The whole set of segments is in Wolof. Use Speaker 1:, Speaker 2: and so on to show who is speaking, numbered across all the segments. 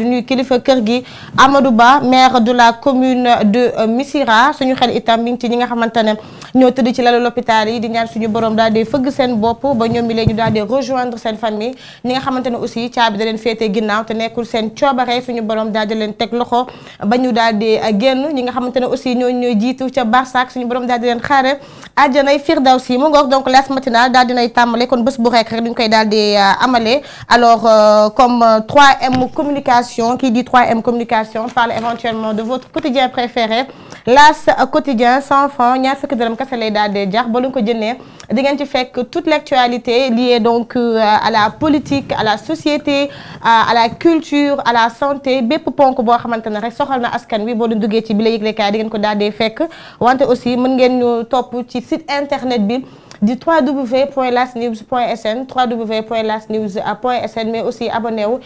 Speaker 1: di nuyu kilifa kër gi Amadou Ba maire de la commune de Missirah suñu xel itam mi ngi ci ñi nga xamante ne ñoo tëdd ci lalu l'hôpital yi di ñaan suñu borom daal di fëgg seen bopp ba ñoom mi leen ñu daal di rejoindre seen famille ñi nga xamante ne aussi caabi da leen féetee ginnaaw te nekkul seen coobare suñu borom daal di leen teg loxo ba ñu daal di génn ñi nga xamante ne aussi ñooy jiitu ca Barsak suñu borom daal di leen xaare àjjanay Firdawsi mu ngoog donc las matinale daal dinay tàmbale kon bés bu rek duñ koy daal di amalee alors comme 3M communication qui dit 3M communication parle éventuellement de votre quotidien préféré L'As quotidien 100 francs ñaar fukki dërëm kese lay daal di jar ba lu ko jëndee di ngeen ci fekk toute l'actualité liée donc à la politique à la société à la culture à la santé bépp ponk boo xamante ne rek soxal na askan wi boo leen duggee ci bi la yëglekaay di ngeen ko daal di fekk wante aussi mën ngeen ñu topp ci site internet bi di www.lasnews.sn www.lasnews.sn mais aussi abonné wu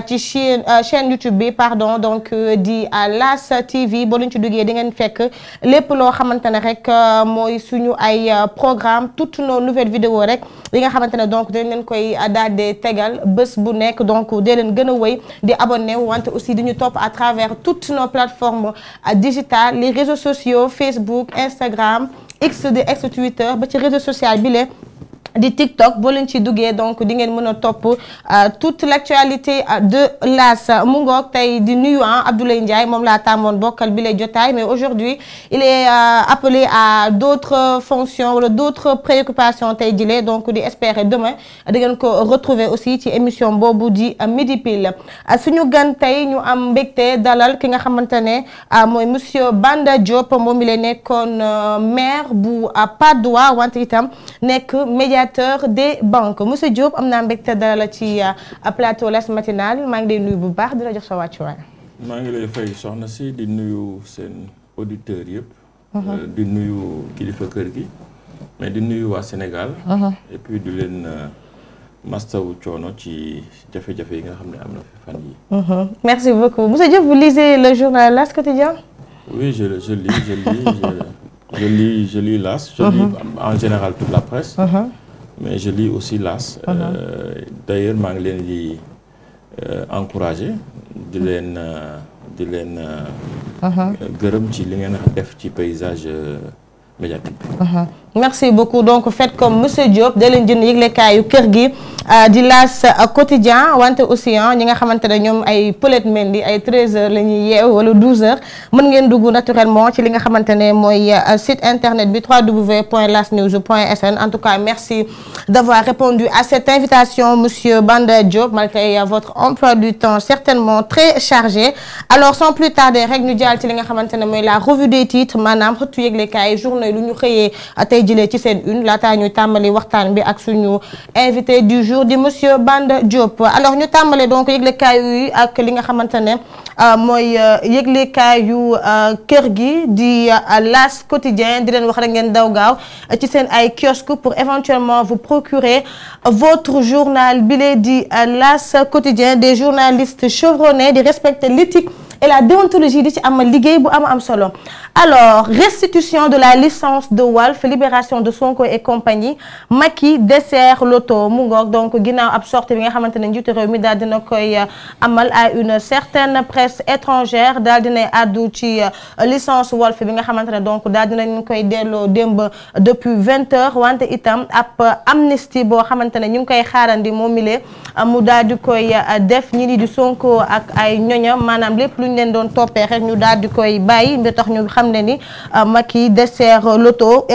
Speaker 1: ci chaîne YouTube bi pardon donc di Las TV boo leen ci duggee di ngeen fekk lépp loo xamante ne rek mooy suñu ay programme toutes nos nouvelles vidéos rek li nga xamante ne donc dañ leen koy daal di tegal bés bu nekk donc dee leen gën a wéy di abonné wu wante aussi di ñu topp à travers toutes nos plateformes digitales les réseaux sociaux Facebook Instagram X de ex Twitter ba ci réseau social bi le di TikTok boo leen ci duggee donc di ngeen mën a topp toute l'actualité de L'As mu ngoog tey di nuyu Abdoulaye Ndiaye moom laa tàmmoon bokkal bi lay jotaay mais aujourd'hui il est appelé à d'autres fonctions wala d'autres préoccupations tey jile donc di espérer demain di ngeen ko retrouver aussi ci émission boobu di Midi Pile suñu gan tey ñu am mbégte dalal ki nga xamante ne mooy monsieur Banda Diop moom mi lay nekkoon maire bu Patte d'Oie wante itam nekk médiateur des banques monsieur Diop am naa mbégte dalal ci plateau L'As matinale maa ngi lay nuyu bu baax di la jox sa wàccuwaay.
Speaker 2: maa ngi lay fay soxna si di nuyu seen auditeurs yëpp. di nuyu kilifa kër gi mais di nuyu waa Sénégal. et puis di leen mastawu coono ci jafe-jafe yi nga xam ne am na fi fan yi.
Speaker 1: merci beaucoup monsieur Diop vous lisez le journal L'As quotidien.
Speaker 2: oui je lis L'As. je lis en général toute la presse. mais je lis aussi L'As. d'ailleurs maa ngi leen di encourager di leen gërëm ci li ngeen def ci paysage médiatique.
Speaker 1: merci beaucoup donc faites comme monsieur Diop da leen jënd yëglekaayu kër gi di L'As quotidien wante aussi ñi nga xamante ne ñoom ay peut-être mendi ay 13h la ñuy yeew wala 12h mën ngeen dugg naturellement ci li nga xamante ne mooy site internet bi www.lasnews.sn en tout cas merci d'avoir répondu à cette invitation monsieur Banda Diop malgré votre emploi du temps certainement très chargé alors sans plus tarder rek ñu jàll ci li nga xamante ne mooy la revue des titres maanaam xëttu yëglekaay journée lu ñu xëyee tey jëlee ci seen une laataa ñuy tàmbali waxtaan bi ak suñu invité du jour di monsieur Banda Diop alors ñu tàmbale donc yëglekaay yi ak li nga xamante ne mooy yëglekaayu kër gi di L'As quotidien di leen wax rek ngeen daw gaaw ci seen ay kiosque pour éventuellement vous procurer votre journal bile di L'As quotidien des journalistes chevronnés di respecter l'éthique et la déontologie di ci am liggéey bu am solo alors restitution de la licence de Walf libération de Sonko et compagnie Macky dessert l'auto mu ngoog donc ginnaaw ab sortie bi nga xamante ne njiitu réew mi daal dina koy amal à une certaine presse étrangère daal dina addu ci licence Walf bi nga xamante ne donc daal dinañ koy delloo démb depuis 20h wante itam ab amnistie boo xamante ne ñu ngi koy xaarandi moom mi mu daal di koy def ñi di Sonko ak ay ñoñam maanaam lépp lu ñu leen doon toppee rek ñu daal di koy bàyyi mbi tax ñu xam ne ni Macky dessert l'étau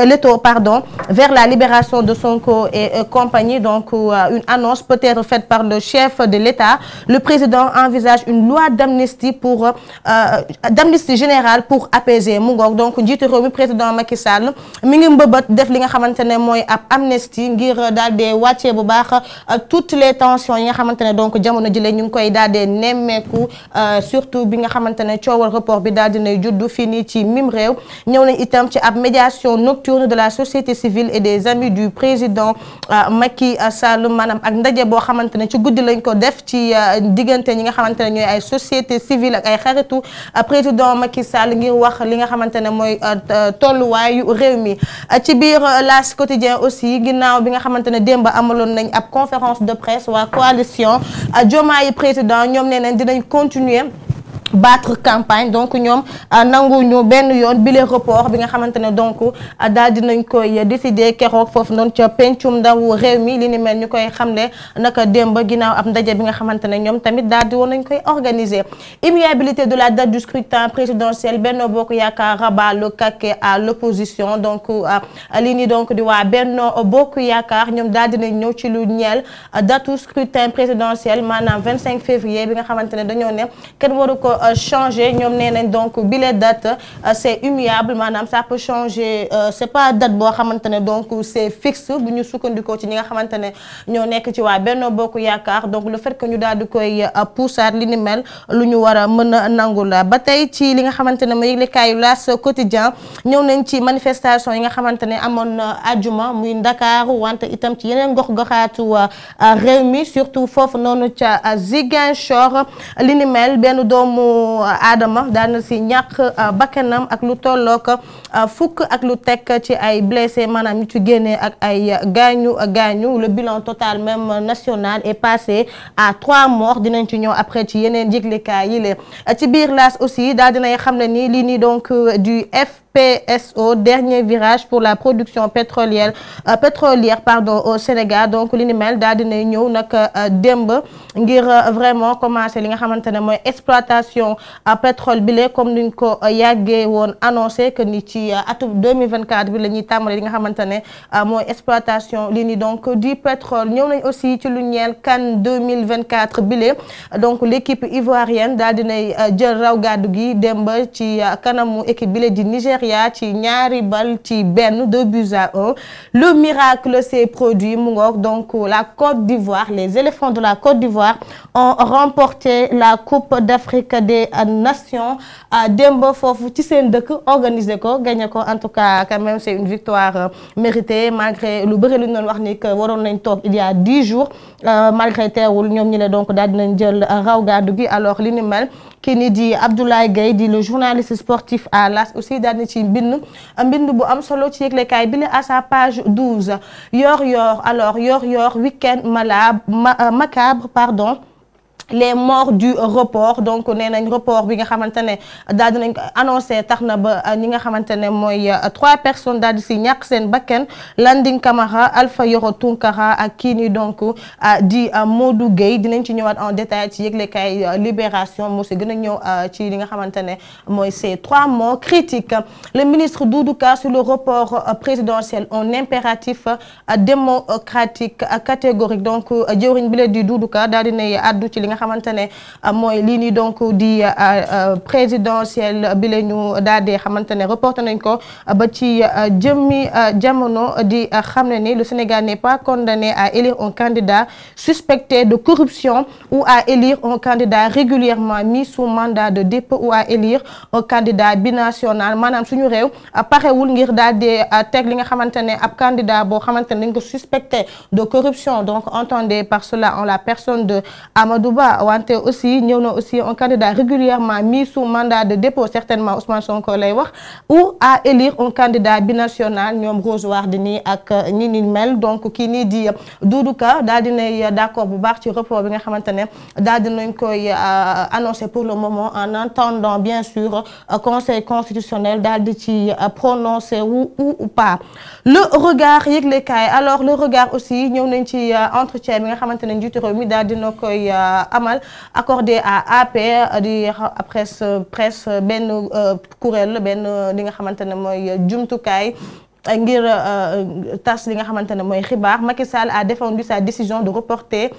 Speaker 1: vers la libération de Sonko et compagnie donc une annonce peut-être faite par le chef de l'État le président envisage une loi d'amnistie d'amnistie générale pour apaiser mu ngoog donc njiitu réew mi président Macky Sall mi ngi mbëbët def li nga xamante ne mooy ab amnistie ngir daal di wàccee bu baax toutes les tensions yi nga xamante ne donc jamono jile ñu ngi koy daal di nemmeeku surtout bi nga xamante ne coowal report bi daal dinay juddu fii nii ci mim réew ñëw nañ itam ci ab médiation nocturne de la société civile et des amis du président Macky Sall maanaam ak ndaje boo xamante ne ci guddi lañ ko def ci diggante ñi nga xamante ne ñooy ay société civile ak ay xaritu président Macky Sall ngir wax li nga xamante ne mooy tolluwaayu réew mi ci biir L'As quotidien aussi ginnaaw bi nga xamante ne démb amaloon nañ ab conférence de presse waa coalition Diomaye président ñoom nee nañ dinañ continuer battre campagne donc ñoom nanguñu benn yoon bile report bi nga xamante ne donc daal dinañ koy décider keroog foofu noonu ca pencum ndaw réew mi li ni mel ñu koy xamle naka démb ginnaaw ab ndaje bi nga xamante ne ñoom tamit daal di woon nañ koy organiser. Immuabilité de la date du scrutin présidentiel Benno Bokk Yaakaar rabat le caquet à l'opposition donc li ni donc di waa Benno Bokk Yaakaar ñoom daal dinañ ñëw ci lu ñeel datu scrutin présidentiel maanaam 25 février bi nga xamante ne dañoo ne kenn waru ko changer ñoom nee nañ donc bile date c'est immuable maanaam ça peut changer c'est pas date boo xamante ne donc c'est fixe bu ñu sukkandikoo ci ñi nga xamante ne ñoo nekk ci waa Benno Bokk Yaakaar donc le fait que ñu daal di koy poussaat li ni mel lu ñu war a mën a nangu la ba tey ci li nga xamante ne ma yëglekaayu L'As quotidien ñëw nañ ci manifestation yi nga xamante ne amoon àjjuma muy Ndakaaru wante itam ci yeneen gox-goxaatu réew mi surtout foofu noonu ca Ziguinchor li ni mel benn doomu Adama daal na si ñàkk bakkanam ak lu tollook fukk ak lu tekk ci ay blessé maanaam ñu ci génnee ak ay gaañu le bilan total même national est passé à 3 morts dinañ ci ñëw après ci yeneen yëglekaay yi le ci biir L'As aussi daal dinay xam ne ni lii nii donc du FPSO dernier virage pour la production pétrolière au Sénégal donc li ni mel daal dinay ñëw nag démb ngir vraiment commencer li nga xamante ne mooy exploitation pétrole bi comme niñ ko yàggee woon annoncé que ni ci atum 2024 bi la ñuy tàmbali li nga xamante ne mooy exploitation li ni donc du pétrole ñëw nañ aussi ci lu ñeel CAN 2024 bi donc l'équipe ivoirienne daal dinay jël raw gàddu gi démb ci kanamu équipe bi di Nigéria ci ñaari bal ci benn 2-1 le miracle s'est produit mu ngoog donc la Côte d'Ivoire les éléphants de la Côte d'Ivoire ont remporté la Coupe d'Afrique des Nations démb foofu ci seen dëkk organisé ko gagné ko en tout cas quand même c'est une victoire méritée malgré lu bëri lu ñu doon wax ni que waroon nañ toog il y a 10 jours malgré teewul ñoom ñi le donc daal dinañ jël raw gàddu gi alors li ni mel kii ni di Abdoulaye Gueye di le journaliste sportif à L'As aussi daal di ci mbind bu am solo ci yëglekaay bi à sa page 12 yor week-end macabre pardon les morts du report donc nee nañ report bi nga xamante ne daal dinañ ko annoncé tax na ba ñi nga xamante ne mooy 3 personnes daal di si ñàkk seen bakken Landing Camara Alpha Yoro Tunkara ak kii nii donc di Modou Gueye dinañ ci ñëwaat en détail ci yëglekaay Libération moo si gën a ñëw ci li nga xamante ne mooy ces 3 mots critiques le ministre Doudou Ka sur le report présidentiel un impératif démocratique catégorique donc jëwriñ bi la di Doudou Ka daal dinay addu ci li nga xamante ne mooy lii nii donc di présidentielle bi la ñu daal di xamante ne reporté nañ ko ba ci jëmmi jamono di xam ne ni le Sénégal n'est pas condamné à élire un candidat suspecté de corruption ou à élire un candidat régulièrement mis sous mandat de dépôt ou à élire un candidat binational maanaam suñu réew parewul ngir daal di teg li nga xamante ne ab candidat boo xamante ne dañ ko suspecté de corruption donc entendez par cela en la personne de Amadou Ba wante aussi ñëw na aussi un candidat régulièrement mis sous mandat de dépôt certainement Ousmane Sonko lay wax ou à élire un candidat binational ñoom Rose Wardini ak ñi ni mel donc kii nii di Doudou Ka daal dinay d'accord bu baax ci report bi nga xamante ne daal dinañ koy annoncer pour le moment en attendant bien sûr conseil constitutionnel daal di ci prononcer ou pas le regard yëglekaay alors le regard aussi ñëw nañ ci entretien bi nga xamante ne njiitu réew mi daal dina koy amal accordé à APR di presse benn kuréel benn li nga xamante ne mooy jumtukaay ngir tas li nga xamante ne mooy xibaar Macky Sall a défendu sa décision de reporter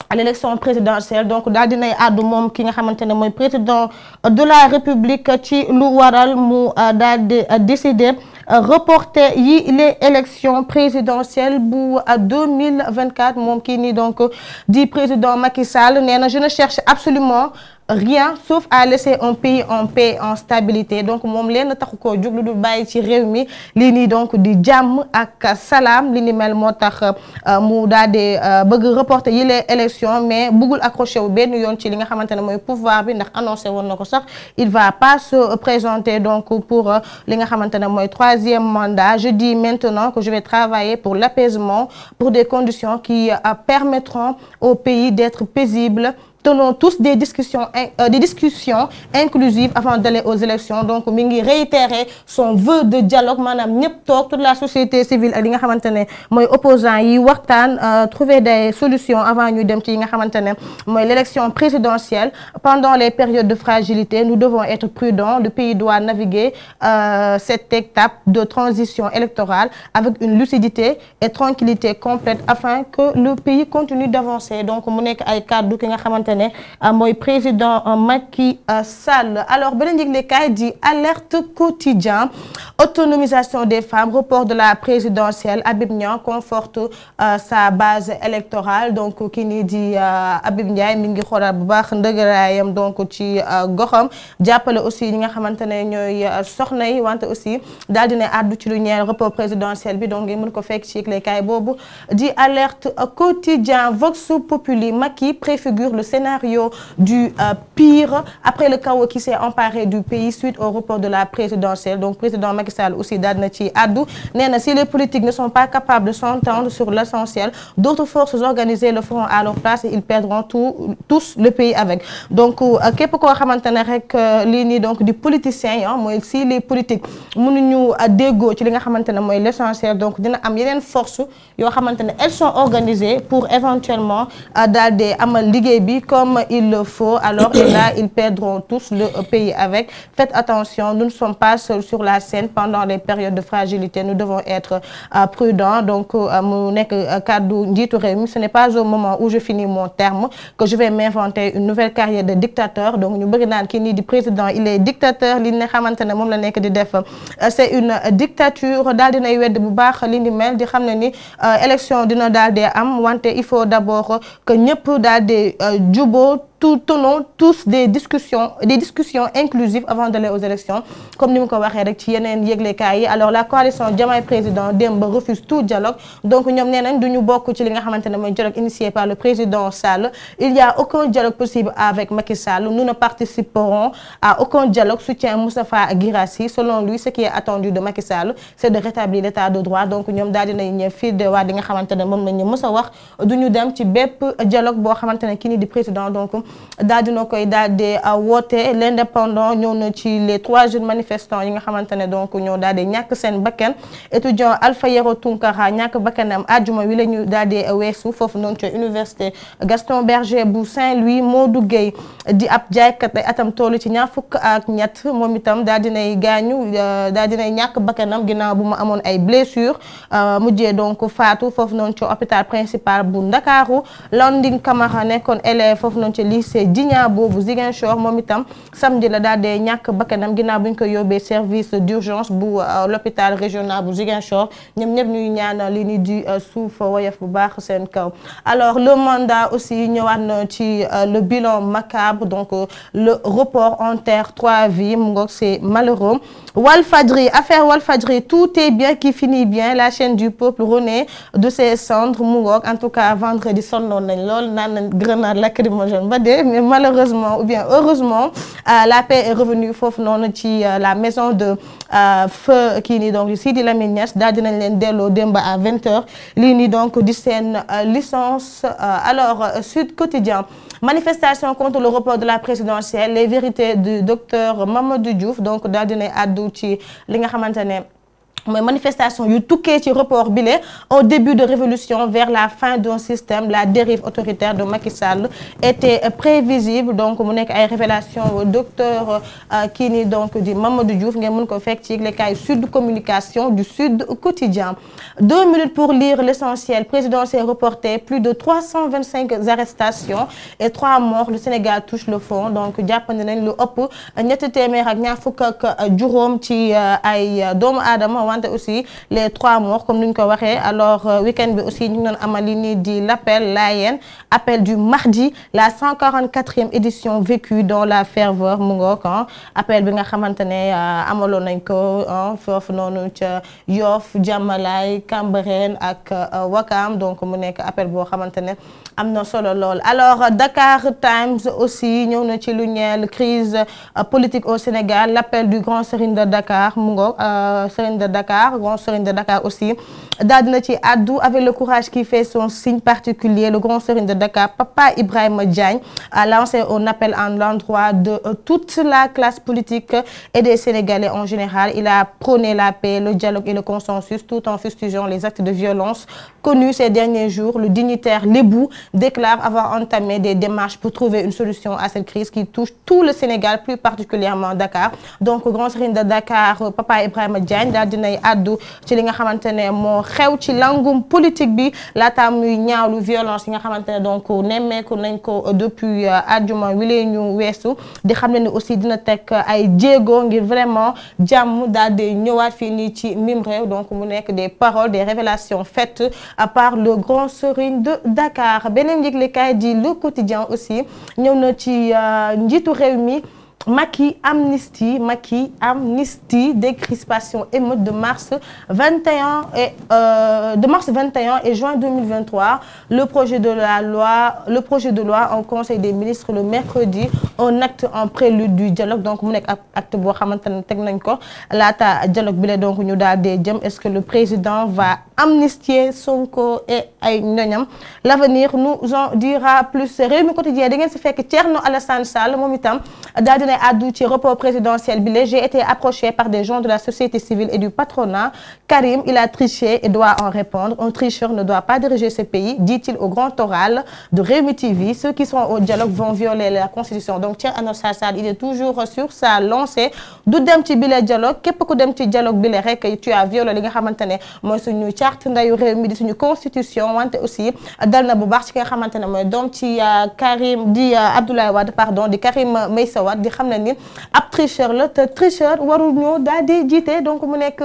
Speaker 1: à l'élection présidentielle donc daal dinay àddu moom ki nga xamante ne mooy président de la République ci lu waral mu daal di décider reporter yi les élections présidentielles bu 2024 moom kii nii donc di président Macky Sall nee na je ne cherche absolument rien sauf à laisser un pays en paix, en stabilité donc moom leen taxu koo jug lu dul bàyyi ci réew mi lii nii donc di jàmm ak salaam li ni mel moo tax mu daal di bëgg reporter yi les élections mais bëggul accroché wu benn yoon ci li nga xamante ne mooy pouvoir bi ndax annoncé woon na ko sax il va pas se présenter donc pour li nga xamante ne mooy 3e mandat. Je dis maintenant que je vais travailler pour l'apaisement, pour des conditions qui permettront au pays d'être paisible. Tenons tous des discussions inclusives avant d'aller aux élections donc mi ngi réitérer son vœu de dialogue maanaam ñëpp toog toute la société civile ak li nga xamante ne mooy opposants yi waxtaan trouver des solutions avant ñu dem ci yi nga xamante ne mooy l'élection présidentielle. Pendant les périodes de fragilité nous devons être prudents. Le pays doit naviguer cette étape de transition électorale avec une lucidité et tranquillité complète afin que le pays continue d'avancer donc mu nekk ay kàddu ki nga xamante mooy président Macky Sall. Alors beneen yëglekaay di alerte quotidien autonomisation des femmes report de la présidentielle. Habib Niang conforte sa base électorale donc kii nii di Habib Ndiaye mi ngi xoolaat bu baax ndëgëraayam donc ci goxam jàppale aussi ñi nga xamante ne ñooy soxna yi wante aussi daal dina àddu ci lu ñeel report présidentiel bi donc ngeen mën ko fekk ci yëglekaay boobu di alerte quotidien. Vox Populi Macky préfigure le scénario du pire après le chaos qui s'est emparé du pays suite au report de la présidentielle. Donc président Macky Sall aussi daal na ci addu nee na si les politiques ne sont pas capables de s'entendre sur l'essentiel d'autres forces organisées le feront à leur place et ils perdront tous le pays avec. Donc képp koo xamante ne rek lii nii donc di politicien yi mooy si les politiques mënuñu déggoo ci li nga xamante ne mooy l'essentiel donc dina am yeneen force yoo xamante ne elles sont organisées pour éventuellement daal di amal liggéey bi comme il le faut alors et là ils perdront tous le pays avec. Faites attention, nous ne sommes pas seuls sur la scène pendant les périodes de fragilité, nous devons être prudents. Donc mu nekk kàddu njiitu réew mi ce n'est pas au moment où je finis mon terme que je vais m'inventer une nouvelle carrière de dictateur. Donc ñu bëgg naan kii nii di président il est dictateur li nga xamante ne moom la nekk di def c'est une dictature daal dinay wedd bu baax li ni mel di xam ne ni élection dina daal di am wante il faut d'abord que ñëpp daal di juboo tenons tous des discussions inclusives avant d'aller aux élections comme ni mu ko waxee rek ci yeneen yëglekaay yi. Alors la coalition Diomaye président démb refuse tout dialogue donc ñoom nee nañ duñu bokk ci li nga xamante ne mooy dialogue initié par le président Sall. Il y a aucun dialogue possible avec Macky Sall. Nous ne participerons à aucun dialogue, soutient Moustapha Guirassy. Selon lui ce qui est attendu de Macky Sall c'est de rétablir l'état de droit. Donc ñoom daal dinañ fii de waa di nga xamante ne moom la ñu mës a wax duñu dem ci bépp dialogue boo xamante ne kii nii di président donc daal dina koy daal di woote. L'indépendant ñëw na ci les 3 jeunes manifestants yi nga xamante ne donc ñoo daal di ñàkk seen bakkan. Étudiant Alpha Yero Tunkara ñàkk bakkanam àjjuma wi la ñu daal di weesu foofu noonu ci université Gaston Berger bu Saint-Louis. Modou Gueye di ab jaaykat ay atam toll ci 23 moom itam daal dinay gaañu daal dinay ñàkk bakkanam ginnaaw bu mu amoon ay blessures mujjee donc faatu foofu noonu ci hôpital principal bu Ndakaaru. Landing Camara nekkoon élève foofu noonu ci lycée Djigna boobu Ziguinchor moom itam samedi la daal di ñàkk bakkanam ginnaaw bu ñu ko yóbbee service d'urgence bu l'hôpital régional bu Ziguinchor ñoom ñëpp ñuy ñaan li ni di suuf woyof bu baax seen kaw. Alors le mandat aussi ñëwaat na ci le bilan macabre donc le report enterre 3 vies mu ngoog c'est malheureux. Walfadjri affaire Walfadjri tout est bien qui finit bien la chaîne du peuple renaît de ses cendres mu ngoog en tout cas vendredi sonnoon nañ lool naan nañ grenade lacrymogène ba dee mais malheureusement ou bien heureusement la paix est revenue foofu noonu ci la maison de feu kii nii donc Sidi Lamine Niass daal dinañ leen delloo démb à 20h lii nii donc di seen licence. Alors Sud Quotidien manifestation contre le report de la présidentielle les vérités du docteur Mamadou Diouf donc daal dina àddu ci li nga xamante ne mooy manifestation yu tukkee ci report bile au début de révolution vers la fin d'un système la dérive autoritaire de Macky Sall était prévisible donc mu nekk ay révélation docteur kii nii donc di Mamadou Diouf ngeen mën ko fekk ci yëglekaay Sud Communication du Sud Quotidien. 2 minutes pour lire l'essentiel présidentiel reporté plus de 325 arrestations et 3 morts le Sénégal touche le fond donc jàppandi nañ lu ëpp ñetti téeméer ak ñaar fukk ak juróom ci ay doomu aadama wante aussi les 3 morts comme ni ñu ko waxee. Alors week-end bi aussi ñu ngi doon amal li nii di l'appel Layène appel du mardi la 144e édition vécue dans la ferveur mu ngoog appel bi nga xamante ne amaloon nañ ko foofu noonu ca Yoff Diamalaye Cambérène ak Wakam donc mu nekk appel boo xamante ne am na solo lool. Alors Dakar Times aussi ñëw na ci lu ñeel crise politique au Sénégal l'appel du grand serigne de Dakar mu ngoog serigne de Dakar grand serigne de Dakar aussi daal dina ci addu avec le courage qui fait son signe particulier le grand serigne de Dakar Papa Ibrahima Diagne a lancé un appel en l'endroit de toute la classe politique et des Sénégalais en général. Il a prôné la paix, le dialogue et le consensus tout en fustigeant les actes de violence connus ces derniers jours. Le dignitaire lébou déclare avoir entamé des démarches pour trouver une solution à cette crise qui touche tout le Sénégal, plus particulièrement Dakar. Donc grand serigne de Dakar Papa Ibrahima Diagne daal dinay addu ci li nga xamante ne moo xew ci langum politique bi laata muy ñaawlu violence yi nga xamante ne donc nemmeeku nañ ko depuis àjjuma wi ñu weesu di xam ne ni aussi dina teg ay jéego ngir vraiment jàmm daal di ñëwaat fii nii ci mim réew. Donc mu nekk des paroles des révélations faites par le grand serigne de Dakar. beneen yëglekaay di Le Quotidien aussi ñëw na ci njiitu réew mi Macky amnistie décrispation émeute de mars 21 et juin 2023 le projet de loi en conseil des ministres le mercredi un acte en prélude du dialogue. Donc mu nekk acte boo xamante ne teg nañ ko laata dialogue bi la donc ñu daal di jëm est-ce que le président va amnistier Sonko et ay ñoñam? L'avenir nous en dira plus. Rewmi Quotidien da ngeen si fekk Thierno Alassane Sall moom itam daal dina addu ci report présidentiel bi. J'ai été approché par des gens de la société civile et du patronat. Karim, il a triché et doit en répondre. Un tricheur ne doit pas diriger ce pays, dit-il au grand oral de Rewmi TV. Ceux qui sont au dialogue vont violer la constitution. Donc Thierno Alassane Sall il est toujours sur sa lancée du dem ci bile dialogue. képp ku dem ci dialogue bile rek tu as violé li nga xamante ne mooy suñu charte ndayu réew mi di suñu constitution. wante aussi dal na bu baax ci nga xamante ne mooy doom ci Karim di Abdoulaye Wade pardon di Karim Meïssa Wade di xam ne ni ab tricheur la te tricheur warul ñoo daal di jiite. donc mu nekk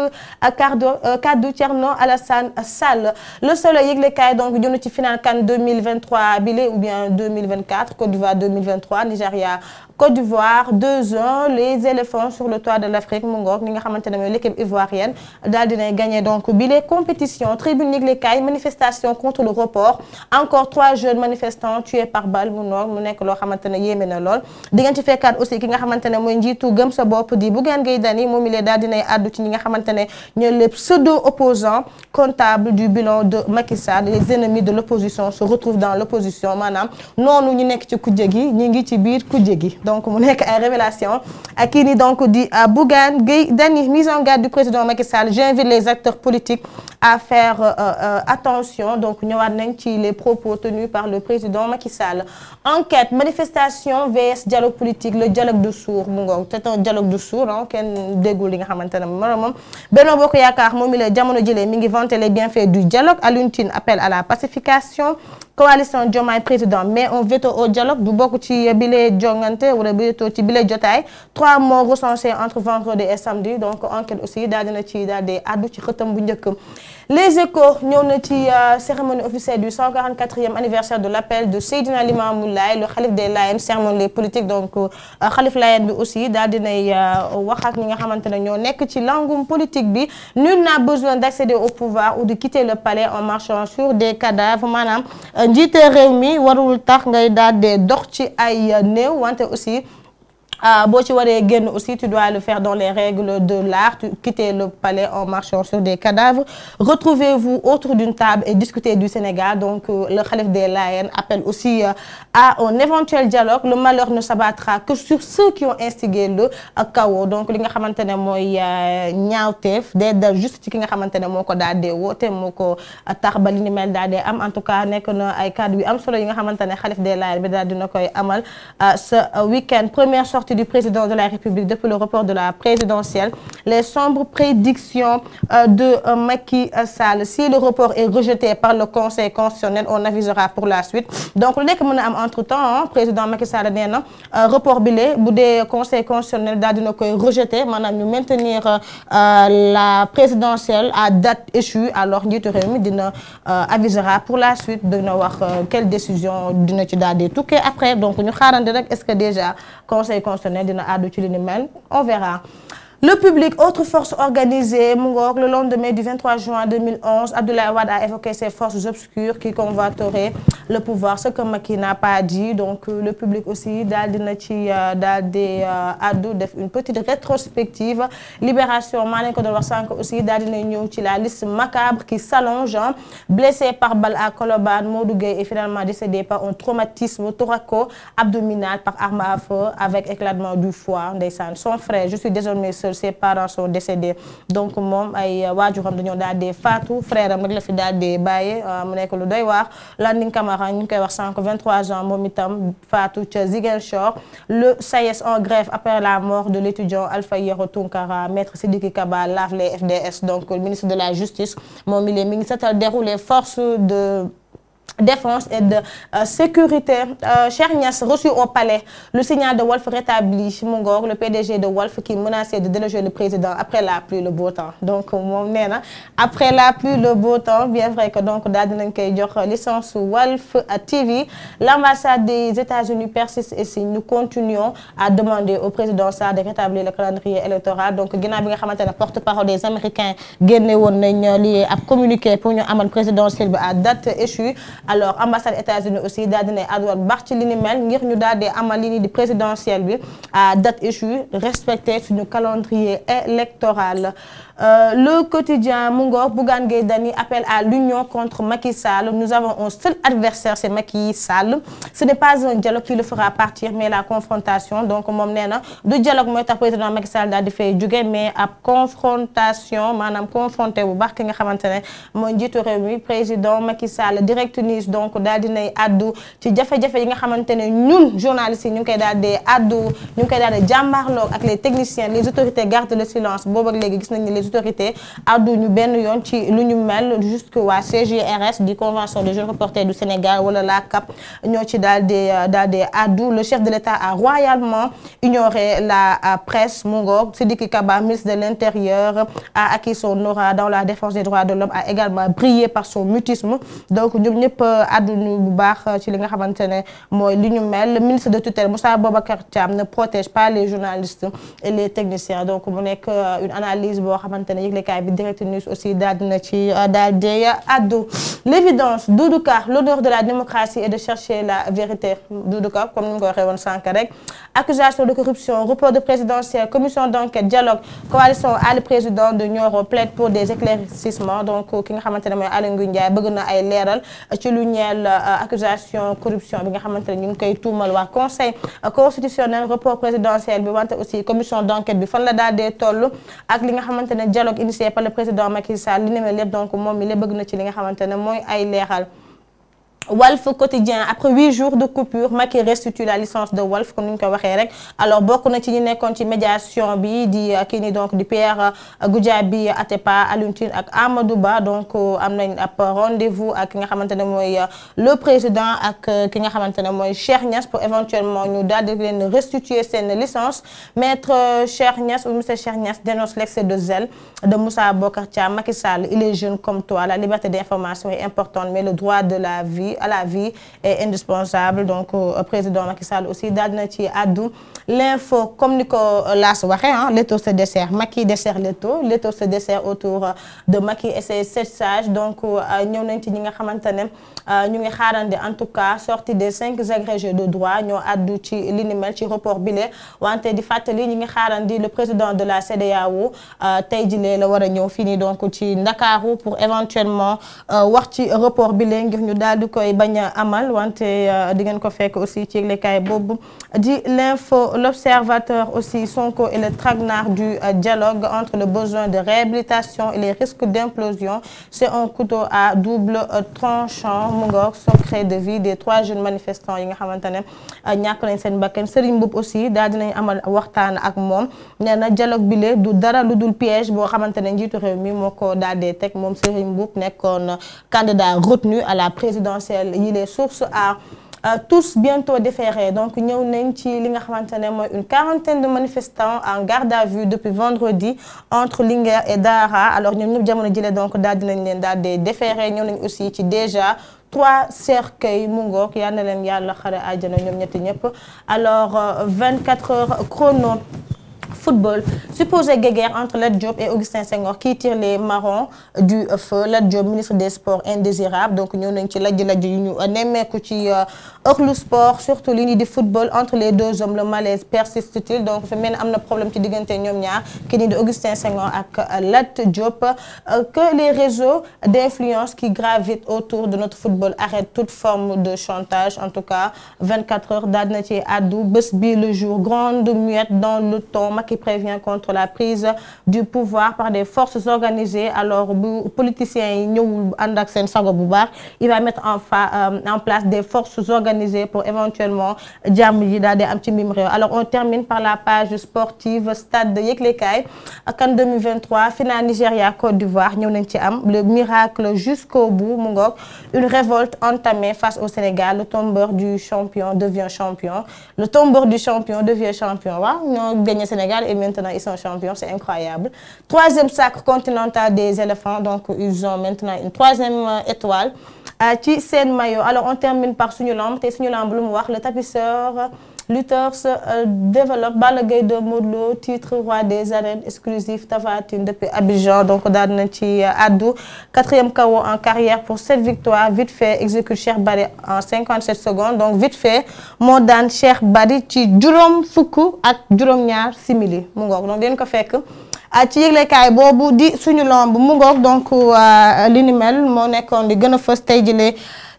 Speaker 1: kaddu Thierno Alassane Sall. Le Soleil yëglekaay donc jëm ci final CAN 2023 bile ou bien 2024 Côte d'Ivoire 2023 Nigeria Côte d'Ivoire 2-1 les éléphants sur le toit de l'Afrique mu ngoog ni nga xamante ne mooy l'équipe ivoirienne daal dinay gagné donc bile compétition. Tribune yëglekaay manifestation contre le report encore 3 jeunes manifestants tués par balle mu noor mu nekk loo xamante ne yéeme na lool. di ngeen ci fekkaat aussi ki nga xamante ne mooy njiitu gëm sa bopp di Bougane Gueye Dany moom il daal dinay àddu ci ñi nga xamante ne ñooy les pseudo-opposants comptables du bilan de Macky Sall. Les ennemis de l'opposition se retrouvent dans l'opposition maanaam noonu ñu nekk ci kujje gi ñi ngi ci biir kujje gi. donc mu nekk ay révélation ak kii ni donc di Bougane Gueye Dany. Mise en garde du président Macky Sall. J'invite les acteurs politiques à faire attention. donc ñëwaat nañ ci les propos tenus par le président Macky Sall. Enquête manifestation vs dialogue politique le dialogue de sourds mu ngoog c'est un dialogue de sourds kenn déggul li nga xamante ne moom Benno Bokk Yaakaar moom la jamono jëlee mi ngi vanter les bienfaits du dialogue. Alioune Tine appelle à la pacification. Coalition Diomaye président mais un veto au dialogue du bokk ci bile jongante wala veto ci bile jotaay. 3 morts recensés entre vendredi et samedi. donc enquête aussi daal dina ci daal di addu ci xëtam bu njëkk. Les Échos ñëw na ci cérémonie officielle du 144e anniversaire de l'appel de Seydina Limamou Laye le khalife des Layènes sermon les politiques. donc khalife Layène bi aussi daal dinay wax ak ñi nga xamante ne ñoo nekk ci langum politique bi. Nul n'a besoin d'accéder au pouvoir ou de quitter le palais en marchant sur des cadavres maanaam njiite réew mi warul tax ngay daal di dox ci ay néew wante aussi boo ci waree génn aussi tu dois le faire dans les règles de l'art. Quitter le palais en marchant sur des cadavres. Retrouvez-vous autour d'une table et discutez du Sénégal. donc le khalife des Layènes appelle aussi à un éventuel dialogue. Le malheur ne s'abattra que sur ceux qui ont instigé le chaos. donc li nga xamante ne mooy ñaawteef day dal juste ci ki nga xamante ne moo ko daal di woote moo ko tax ba li ni mel daal di am. en tout cas nekk na ay kàddu yu am solo yi nga xamante ne khalife des Layènes bi daal dina koy amal ce week-end. Première sortie sortie du président de la République depuis le report de la présidentielle. Les sombres prédictions de Macky Sall. Si le report est rejeté par le Conseil constitutionnel, on avisera pour la suite. Donc lu nekk mën a am entre-temps président Macky Sall nee na report bi lee bu dee Conseil constitutionnel daal dina koy rejeté maanaam ñu maintenir la présidentielle à date échue, alors njiitu réew mi dina avisera pour la suite, dina wax quelle décision dina ci daal di tukkee après. Donc ñu xaarandi rek est-ce que déjà Conseil constitutionnel dina àddu ci li ni mel, on verra. Le public, autre force organisée, Moungok, le lendemain du 23 juin 2011, Abdoulaye Wade a évoqué ces forces obscures qui convoiteraient le pouvoir, ce que Macky n'a pas dit. Donc le public aussi, une petite rétrospective. Libération, Malenko de Wassanko aussi, la liste macabre qui s'allonge. Blessé par balle à Koloban, Modougay est finalement décédé par un traumatisme thoraco-abdominal par arme à feu avec éclatement du foie. Son frère, je suis désormais seul. Ses parents sont décédés, donc moom ay waajuram dañoo daal di faatu, frère am rek la fi daal di bàyyi mu nekk lu doy waar. Landing Camara ñu ngi koy wax sànq 23 ans moom itam faatu ca Ziguinchor. Le SAES en grève après la mort de l'étudiant Alpha Yero Tunkara. Maître Sidiki Kaba lave les FDS, donc le ministre de la Justice moom il est mi ngi seetal déroulé force de défense et de sécurité. Cheikh Niass reçu au palais, le signal de Walf rétabli. Moungor, le PDG de Walf qui menaçait de déloger le président après la pluie, le beau temps. Donc moom nee na après la pluie, le beau temps, bien vrai que donc daal dinañ koy jox licence Walf TV. L'ambassade des États-Unis persiste et signe. Nous continuons à demander au président Sall de rétablir le calendrier électoral. Donc ginnaaw bi nga xamante ne porte-parole des Américains génne woon nañ li ab communiqué pour ñu amal présidentielle bi à date échue. Alors ambassade États-Unis aussi daal dina àdduwaat baax ci li ni mel ngir ñu daal di amal li di présidentielle bi à date échue, respecter suñu calendrier électoral. Le quotidien Moungor, Bougane Gueye Dany appelle à l'union contre Macky Sall. Nous avons un seul adversaire, c'est Macky Sall. Ce n'est pas un dialogue qui le fera partir, mais la confrontation. Donc moom nee na du dialogue mooy tax président Macky Sall daal di fay jóge, mais ab confrontation maanaam confronté bu baax ki nga xamante ne mooy njiitu réew mi président Macky Sall. Direct News donc daal dinay addu ci jafe-jafe yi nga xamante ne ñun journalistes yi ñu ngi koy daal di addu, ñu ngi koy daal di jàmbaarloo ak les techniciens, les autorités gardent le silence. Boobu ak léegi gis nañ ne les autorités addu ñu benn yoon ci lu ñu mel, jusque waa CGRS di convention des jeunes reporters du Sénégal wala la CAP ñoo ci daal di addu. Le chef de l'État a royalement ignoré la presse. Moungok, Sidiki Kaba, ministre de l'Intérieur, a acquis son aura dans la défense des droits de l'homme, a également brillé par son mutisme. Donc ñoom ñëpp addu ñu bu baax ci li nga xamante ne mooy li ñu mel. Le ministre de tutelle Moussa Bobacar Thiam ne protège pas les journalistes et les techniciens. Donc mu nekk une analyse boo xamante ne yëglekaay bi Direct News aussi daal dina ci daal di addu. L'évidence, Doudou Ka, l'honneur de la démocratie est de chercher la vérité. Doudou Ka comme ni mu ko waxee woon sànq rek. Accusation de corruption, report de présidentielle, commission d'enquête, dialogue, coalition Ali président de Nioro plaide pour des éclaircissements. Donc ki nga xamante ne mooy Aly Ngouille Ndiaye bëgg na ay leeral ci lu ñeel accusation corruption bi nga xamante ne ñu ngi koy tuumal waa conseil constitutionnel, report présidentiel bi wante aussi commission d'enquête bi fan la daal dee toll ak li nga xamante ne dialogue initié par le président Macky Sall li ne mel lépp. Donc moom mi la bëgg na ci li nga xamante ne mooy ay leeral. Walf Quotidien, après 8 jours de coupure, Macky restitue la licence de Walf comme ni ñu ko waxee rek. Alors bokk na ci ñi nekkoon ci médiation bi di kii ni donc di Pierre Goudiaby Atepa, Alioune Tine ak Amadou Ba. Donc am nañ ab rendez-vous ak ki nga xamante ne mooy le président ak ki nga xamante ne mooy Cheikh Niass pour éventuellement ñu daal di leen restituer seen licence. Maître Cheikh Niass ou monsieur Cheikh Niass dénonce l'excès de zèle de Moussa Bocar Thiam. Macky Sall, il est jeune comme toi, la liberté d'information est importante, mais le droit de la vie à la vie est indispensable. Donc président Macky Sall aussi daal dina ci addu. L'info comme ni ko laas waxee l'étau se dessert, Macky dessert l'étau se dessert autour de Macky et ses 7 sages. Donc ñëw nañ ci ñi nga xamante ne ñu ngi xaarandi en tout cas sortie des 5 agrégés de droit ñoo addu ci li ni mel ci report bile. Wante di fàttali ñi ngi xaarandi le président de la CEDEAO tey jii la war a ñëw fii nii donc ci Ndakaaru pour éventuellement wax ci report bile ngir ñu daal di ko koy bañ a amal wante di ngeen ko fekk aussi ci yëglekaay boobu di l'info. L'observateur aussi, Sonko et le traquenard du dialogue entre le besoin de réhabilitation et les risques d'implosion. C'est un couteau à double tranchant mu ngoog secret de vie des 3 jeunes manifestants yi nga xamante ne ñàkk nañ seen bakkan. Serigne Mboup aussi daal dinañ amal waxtaan ak moom nee na dialogue bi le du dara lu dul piège boo xamante ne njiitu réew mi moo ko daal dee teg moom Serigne Mboup nekkoon candidat retenu à la présidentielle yi les sources à tous bientôt déférés. Donc ñëw nañ ci li nga xamante ne mooy une quarantaine de manifestants en garde à vue depuis vendredi entre Linguère et Dara. Alors ñoom ñëpp jamono jëlee donc daal dinañ leen daal di déféré. ñëw nañ aussi ci déjà 3 cercueils mu ngoog yal na leen yàlla xare àjjana ñoom ñetti ñëpp. Alors 24 heures chrono. Football, supposé guéguerre entre Lat Diop et Augustin Senghor qui tire les marrons du feu. Lat Diop, ministre des Sports indésirable. Donc ñëw nañ ci lajj yu ñu nemmeeku ci Euhlou Sport, surtout ligne de football entre les 2 hommes. Le malaise persiste-t-il? Donc fi mel ni am na problème ci diggante ñoom ñaar ki ni di Augustin Senghor ak Lat Diop. Que les réseaux d'influence qui gravitent autour de notre football arrêtent toute forme de chantage. En tout cas 24 heures daal na ci àddu bés bi le jour grande muette dans le ton qui prévient contre la prise du pouvoir par des forces organisées. Alors bu politiciens yi ñëwul ànd ak seen sago bu baax il va mettre en place des forces organisées pour éventuellement jàmm yi daal di am ci mim réew. Alors on termine par la page sportive stade de yëglekaay CAN 2023 finale Nigeria Côte d'Ivoire ñëw nañ ci am le miracle jusqu'au bout mu ngoog une révolte entamée face au Sénégal. Le tombeur du champion devient champion. Le tombeur du champion devient champion. Waaw ñoo gagné Sénégal et maintenant ils sont champions, c'est incroyable. 3e sacre continental des éléphants, donc ils ont maintenant une 3e étoile ci seen maillot. Alors on termine par suñu lamb te suñu lamb lu mu wax le tapisseur lutteur se développe. Balla Gaye de Modou Lo titre roi des arènes exclusif Tapha Tine depuis Abidjan. Donc daal na ci addu 4e KO en carrière pour 7 victoires. Vite fait exécute Cheikh Bari en 57 secondes. Donc vite fait moo daan Cheikh Bari ci juróom fukk ak juróom-ñaar simili mu ngoog donc den ko fekk ci yëglekaay boobu di suñu lamb mu ngoog donc li ni mel moo nekkoon di gën a fës tey jëlee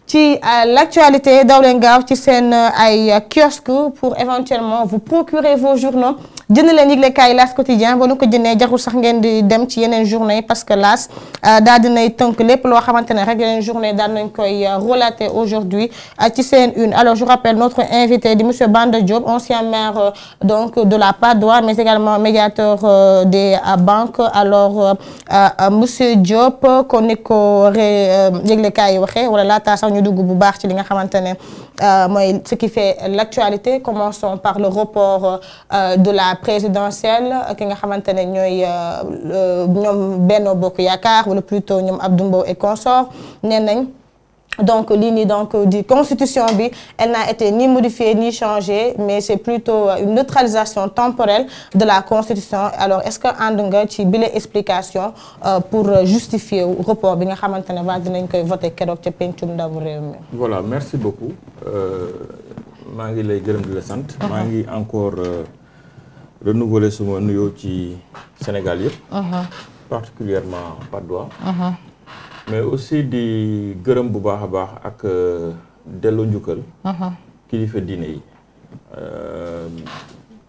Speaker 1: ci l'actualité. daw leen gaaw ci seen ay kiosque pour éventuellement vous procurer vos journaux. jënd leen yëglekaay L'As quotidien ba nu ko jëndee jarul sax ngeen di dem ci yeneen journée yi parce que L'As daal dinay tënk lépp loo xamante ne rek yeneen journée daal nañ koy relater aujourd'hui ci seen une. Alors je rappelle notre invité di monsieur Banda Diop, ancien maire donc de la Patte d'Oie mais également médiateur des banques. Alors monsieur Diop kon ni ko yëglekaay yi waxee wala laata sax ñu dugg bu baax ci li nga xamante ne mooy ce qui fait l'actualité. Commençons par le report de la présidentielle ki nga xamante ne ñooy ñoom Benno Bokk Yaakaar wala plutôt ñoom Abdou Mbow et consort nee nañ donc lii nii donc di constitution bi elle n'a été ni modifiée ni changée mais c'est plutôt une neutralisation temporelle de la constitution. Alors est-ce que ànd nga ci bile explication pour justifier report bi nga xamante ne waa dinañ koy voté keroog ca pencum ndawu réew mi.
Speaker 2: Voilà, merci beaucoup. maa ngi lay gërëm di la sant. maa ngi encore renouveler suma nuyoo ci Sénégal yëpp. particulièrement Patte d'Oie. mais aussi di gërëm bu baax a baax ak delloo njukkal. kilifa diine yi.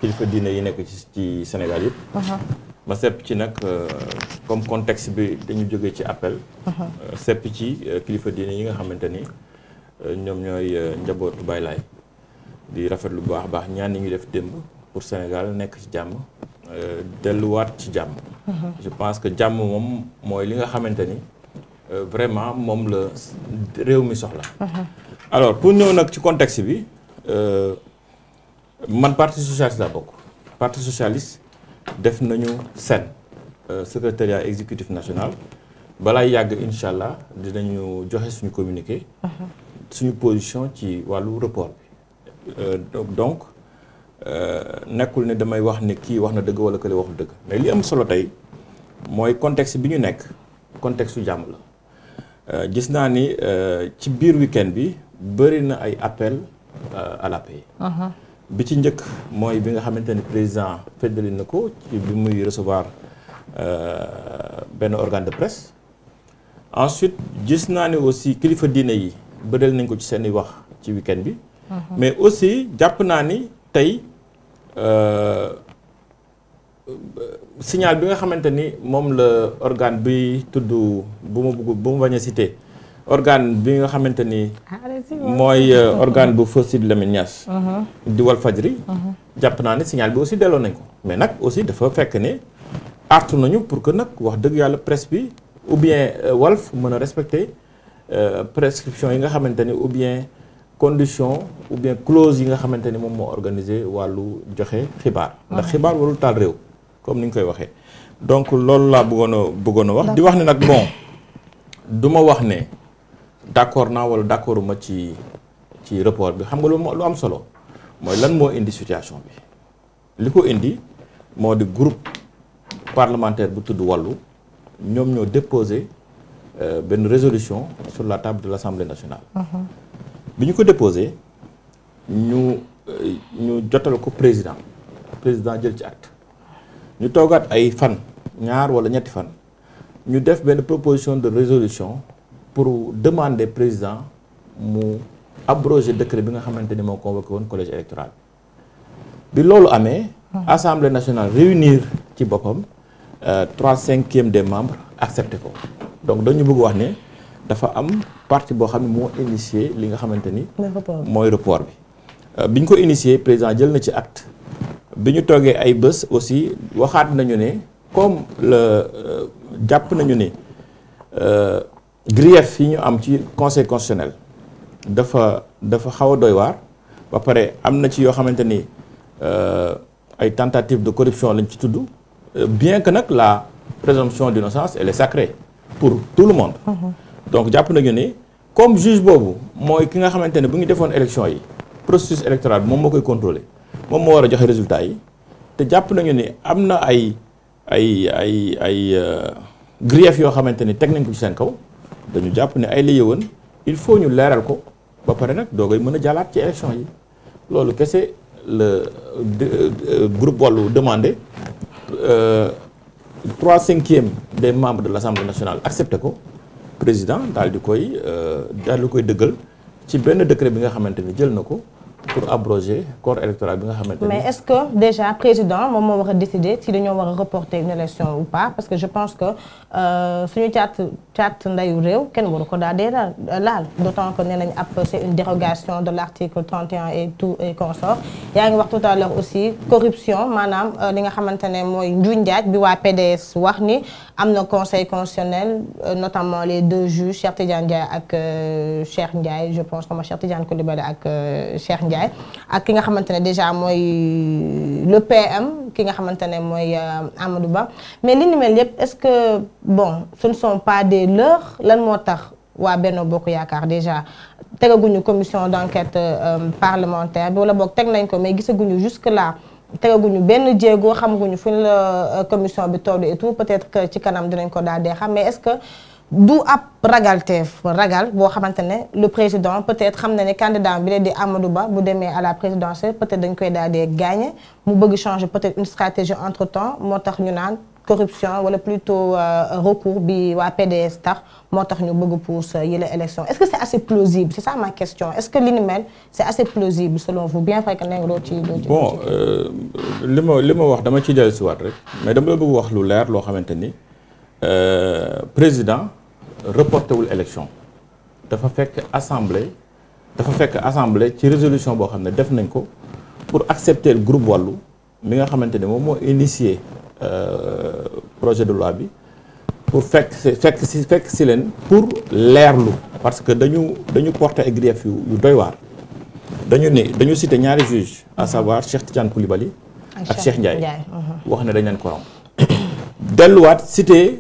Speaker 2: kilifa diine yi nekk ci Sénégal yëpp. ma sepp ci nag comme contexte bi dañu jógee ci appel. sepp ci kilifa diine yi nga xamante ni ñoom ñooy njabootu Baay Laay di rafetlu bu baax a baax ñaan yi ñu def démb pour Sénégal nekk ci jàmm delluwaat ci jàmm. je pense que jàmm moom mooy li nga xamante ni vraiment moom la réew mi soxla. alors pour ñëw nag ci contexte bi man parti socialiste laa bokk. parti socialiste def nañu SEN secrétariat exécutif national balaa yàgg incha allah dinañu joxe suñu communiqué. suñu position ci wàllu report bi. donc nekkul ne damay wax ne kii wax na dëgg wala kële waxul dëgg mais li am solo tey mooy contexte bi ñu nekk contexte su jàmm la gis naa ni ci biir week-end bi bëri na ay appel à la paix. bi ci njëkk mooy bi nga xamante ni président feddali na ko ci bi muy recevoir benn organe de presse. ensuite gis naa ne aussi kilifa diine yi bëral nañ ko ci seen i wax ci week-end bi. mais aussi jàpp naa ni tey signal bi nga xamante ni moom la organe bi tudd bu mu bañ a cité organe bi nga xamante ni mooy organe bu feu Sidy Lamine Niass di Walfadjri jàpp naa ni signal bi aussi delloo nañ ko mais nag aussi dafa fekk ne artu nañu pour que nag wax dëgg yàlla presse bi ou bien Walf mën a respecter prescription yi nga xamante ni ou bien condition ou bien clause yi nga xamante ni moom moo organisé wàllu joxe xibaar ndax xibaar warul taal réew comme ni ñu koy waxee donc loolu laa bëggoon a wax di wax ne nag bon du ma wax ne d'accord naa wala d'accorduma ci report bi xam nga lu am solo mooy lan moo indi situation bi li ko indi moo di groupe parlementaire bu tudd wàllu ñoom ñoo déposé benn résolution sur la table de l'Assemblée nationale bi ñu ko déposé ñu jotal ko président jël ci acte ñu toogaat ay fan ñaar wala ñetti fan ñu def benn proposition de résolution pour demander président mu abroger décret bi nga xamante ni moo convoqué woon collège électoral bi loolu amee Assemblée nationale réunir ci boppam 3/5 des membres accepté ko donc dañu bëgg wax ne dafa am parti boo xam ne moo initié li nga xamante ni mooy report bi ñu ko initié président jël na ci acte bi ñu toogee ay bés aussi waxaat nañu ne comme jàpp nañu ne grief yi ñu am ci conseil constitutionnel dafa xaw a doy waar ba pare am na ci yoo xamante ni ay tentative de corruption lañ ci tudd bien que nag la présomption d'innocence elle est sacrée pour tout le monde donc jàpp nañu ne comme juge boobu mooy ki nga xamante ne bu ñu defoon élection yi processus électoral bi moom moo koy contrôler moom moo war a joxe résultat yi te jàpp nañu ne am na ay grief yoo xamante ni teg nañ ko ci seen kaw dañu jàpp ne ay la yëwan il faut ñu leeral ko ba pare nag doogay mën a jàllaat ci élection yi loolu kese le groupe wàllu demandé 3/5 des membres de l'Assemblée nationale accepté ko président daal di koy dëggal ci benn décret bi nga xamante ni jël na ko pour abroger corps électoral bi nga xamante ni.
Speaker 1: mais est-ce que déjà président moom moo war a décider si dañoo war a reporter une élection ou pas parce que je pense que suñu caat ndayu réew kenn waru ko daal dee laal d'autant que nee nañ ab c'est une dérogation de l'article 31 et tout et consort yaa ngi wax tout à l'heure aussi corruption maanaam li nga xamante ne mooy njuuj njaaj bi waa PDS wax ni am na conseil constitutionnel notamment les deux juges Cheikh Tidiane Ndiaye ak Cheikh Ndiaye je pense que Cheikh Tidiane Coulibaly ak Cheikh Ndiaye ak ki nga xamante ne déjà mooy le PM ki nga xamante ne mooy Amadou Ba mais li ni mel yëpp est-ce que bon ce ne sont pas des leurs lan moo tax waa Benno Bokk Yaakaar déjà tegaguñu commission d'enquête parlementaire bi wala boog teg nañ ko mais gisaguñu jusque là tegaguñu benn jéego xamaguñu fu ñu la commission bi toll et tout peut-être que ci kanam dinañ ko daal dee xam mais est-ce que du ab ragal boo xamante ne le président peut-être xam na ne candidat bi la di Amadou Ba bu demee à la présidentielle peut-être dañ koy daal di gagner mu bëgg changer peut-être une stratégie entre-temps moo tax ñu naan corruption wala plutôt recours bi waa PDS tax moo tax ñu bëgg pousse yële élection est-ce que c'est assez plausible c'est ça ma question est-ce que li ni mel c'est assez plausible selon vous bien vrai que nee nga doo ci
Speaker 2: bon li ma wax dama ci dellu si waat rek mais dama la bëgg wax lu leer loo xamante ni président reporté wul élection dafa fekk assemblée ci résolution boo xam ne def nañ ko pour accepter le groupe wàllu mi nga xamante ne moom moo initié projet de loi bi pour fekk si leen pour leerlu parce que dañu porter ay grief yu doy waar dañu cité ñaari juge à savoir Cheikh Tidiane Coulibaly ak Cheikh Ndiaye wax ne dañ leen korom delluwaat cité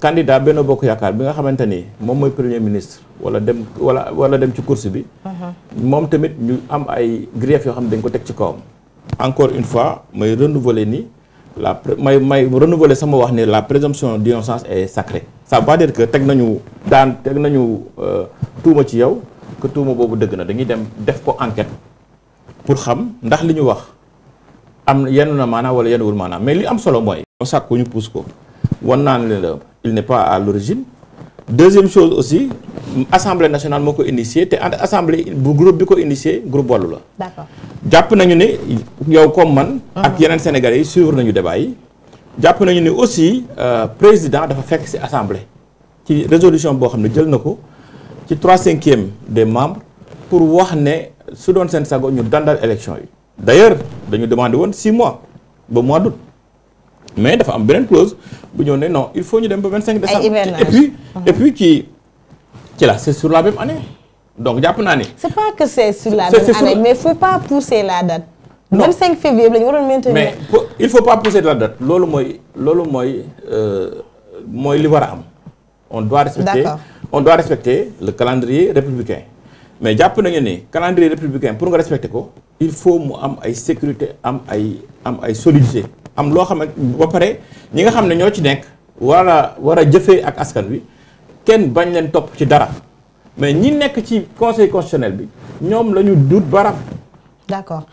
Speaker 2: candidat Benno Bokk Yaakaar bi nga xamante ni moom mooy premier ministre wala dem ci course bi moom tamit ñu am ay grief yoo xam ne dañ ko teg ci kawam encore une fois may renouveler ni may renouveler sama wax ni la présomption d'innocence est sacrée ça veut pas dire que teg nañu tuuma ci yow que tuuma boobu dëgg na dañuy dem def ko enquête pour xam ndax li ñu wax am yenn na maanaam wala yenn wul maanaam mais li am solo mooy on sàkku ñu pousse ko wan naan leen il n'est pas à l'origine deuxième chose aussi assemblée nationale moo ko initié te assemblée bu groupe bi ko initié groupe Wallu la.
Speaker 1: d'accord
Speaker 2: jàpp nañu ne yow comme man. ak yeneen sénégalais yi suivre nañu débat yi. jàpp nañu ne aussi président dafa fekk ci assemblée ci résolution boo xam ne jël na ko ci 3/5 des membres pour wax ne su doon seen sago ñu dandal élection yi. d'ailleurs dañu demandé woon 6 mois ba mois d'août mais dafa am beneen clause bu ñëw ne non il faut ñu dem ba 25 décembre. et puis ci la c'est sur la même année donc jàpp naa ni.
Speaker 1: c'est pas que c'est sur la même année mais faut pas pousser la date. non 25 février la ñu waroon maintenir.
Speaker 2: mais il faut pas pousser la date loolu mooy li war a am. on doit respecter le calendrier républicain mais jàpp nañu ne calendrier républicain pour nga respecter ko il faut mu am ay sécurité am ay solidité am loo xam ne ba pare ñi nga xam ne ñoo ci nekk war a jëfee ak askan wi kenn bañ leen topp ci dara mais ñi nekk ci conseil constitutionnel bi ñoom la ñu dut baram.
Speaker 1: d'accord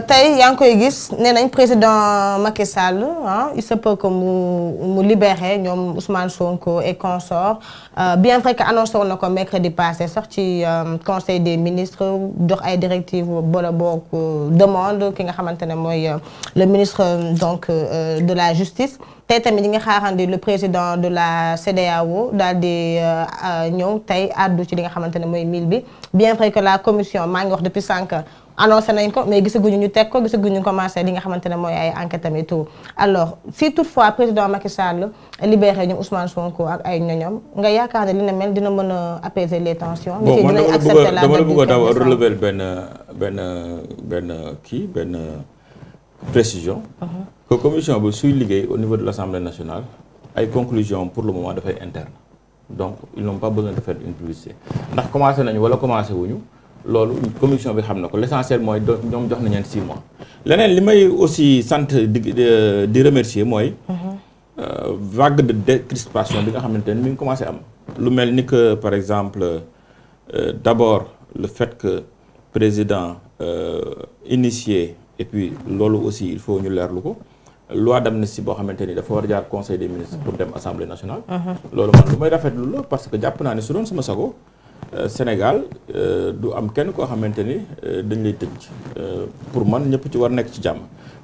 Speaker 1: tey yaa ngi koy gis nee nañ président Macky Sall il se peut que mu libéré ñoom Ousmane Sonko et consorts bien vrai que annoncé woon na ko mercredi passé sax ci conseil des ministres jox ay directives boole boog demande ki nga xamante ne mooy le ministre donc de la justice tey tamit ñi nga xaarandi le président de la CEDEAO daal di ñëw tey àddu ci li nga xamante ne mooy mil bi bien vrai que la commission maa ngi wax depuis 5 ans annoncé nañ ko mais gisaguñu ñu teg ko gisaguñu commencé li nga xamante ne mooy ay enquête tamit tout alors si toutefois président Macky Sall libéré ñoom Ousmane Sonko ak ay ñoñom nga yaakaar ne li na mel dina mën a apaiser les tensions.
Speaker 2: bon man dama la bëgg a relever benn précision. que commission bi suy liggéey au niveau de l'Assemblée nationale ay conclusions pour le moment dafay interne donc ils n'ont pas besoin de faire une publicité ndax commencé nañu wala commencé wuñu loolu commission bi xam na ko l'essentiel mooy ñoom jox nañu 6 mois. leneen li may aussi sant di remercier mooy. vague de décrispation bi nga xamante ne mi ngi commencé am. lu mel ni que par exemple d'abord le fait que président initié et puis loolu aussi il faut ñu leerlu ko. loi d'amnistie boo xamante ni dafa war a jaar conseil des ministres pour dem assemblée nationale. loolu man lu may rafetlu la parce que jàpp naa ne su doon sama sago. Sénégal du am kenn koo xamante ni dañ lay tëj pour man ñëpp ci war nekk ci jàmm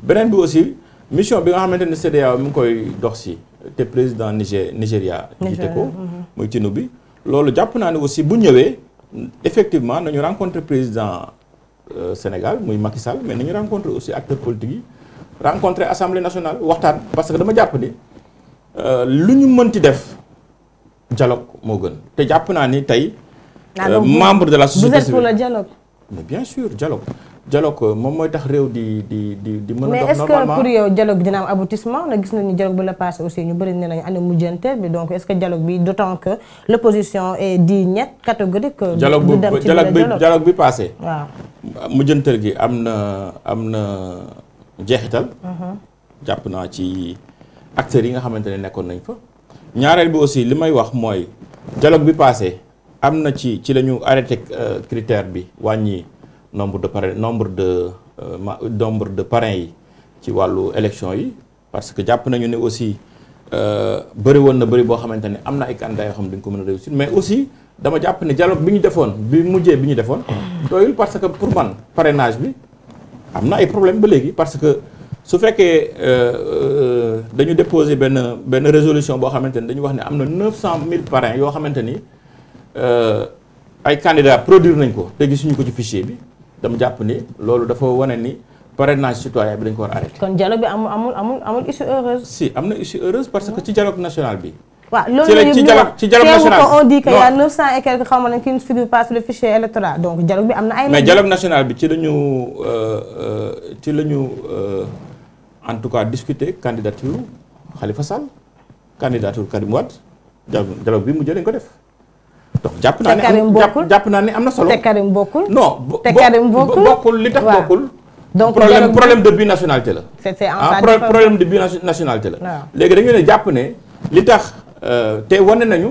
Speaker 2: beneen bi aussi mission bi nga xamante ni CEDEAO mi ngi koy dox si te président Nigéria jiite ko muy Tinubu bi loolu jàpp naa ne aussi bu ñëwee effectivement nañu rencontrer président Sénégal muy Macky Sall mais nañu rencontrer aussi acteurs politiques yi rencontrer assemblée nationale waxtaan parce que dama jàpp ni lu ñu mënti def dialogue moo gën te jàpp naa ni tey membre de la société civile.
Speaker 1: Vous êtes pour le dialogue?
Speaker 2: Mais bien sûr dialogue moom mooy tax réew di mën a dox normalement.
Speaker 1: mais est-ce que pour yow dialogue dina am aboutissement na gis nañu dialogue bi la passé aussi ñu bëri ne nañu ana mujjanteel bi donc est-ce que dialogue bi d'autant que l'opposition est dit net catégorique. dialogue bi passé. waaw
Speaker 2: mujjanteel gi am na jeexital. jàpp naa ci acteurs yi nga xamante ne nekkoon nañ fa. ñaareel bi aussi li may wax mooy dialogue bi passé. am na ci la ñu arrêté critère bi wàññi nombre de parrains yi ci wàllu élection yi parce que jàpp nañu ne aussi bëri woon na bëri boo xamante ne am na ay candidats yoo xam ne duñ ko mën a réussir mais aussi dama jàpp ne dialogue bi ñu defoon bi ñu defoon doyul parce que pour man parrainage bi am na ay problème ba léegi parce que su fekkee dañu déposer benn résolution boo xamante ni dañu wax ne am na 900 000 parrains yoo xamante ni ay candidats produire nañ ko te gisuñu ko ci fichier bi dama jàpp ni loolu dafa wane ni parrainage citoyen bi dañ ko war a arrêté.
Speaker 1: kon dialogue bi amul issue heureuse.
Speaker 2: si am na issue heureuse parce que ci dialogue national bi.
Speaker 1: waaw loolu la ci dialogue national bi on dit que y a 900 et quelques xaw ma ne qui ne figurent pas sur le fichier électoral donc dialogue bi am na ay.
Speaker 2: mais dialogue national bi ci lañu en tout cas discuter candidature Khalifa Sall candidature Karim Wade dialogue bi mu jëlee ko def. donc jàpp naa ne am na solo.
Speaker 1: te Karim bokkul.
Speaker 2: non bokkul li tax bokkul.
Speaker 1: donc
Speaker 2: problème de binationalité la. problème de binationalité la. waaw léegi dañu ne jàpp ne li tax te wane nañu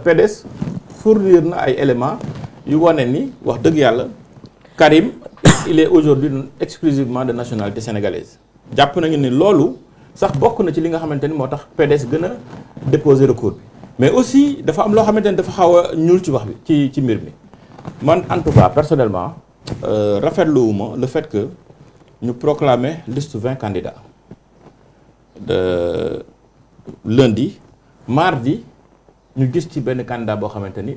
Speaker 2: PDS fournir na ay éléments yu wane ni wax dëgg yàlla Karim il est aujourd'hui exclusivement de nationalité sénégalaise. jàpp nañu ne loolu sax bokk na ci li nga xamante ni moo tax PDS gën a déposer recours bi mais aussi dafa am loo xamante ne dafa xaw a ñuul ci wax bi ci mbir mi man en tout cas personnellement rafetluwuma le fait que ñu proclamer liste 20 candidats de lundi mardi ñu gis ci benn candidat boo xamante ni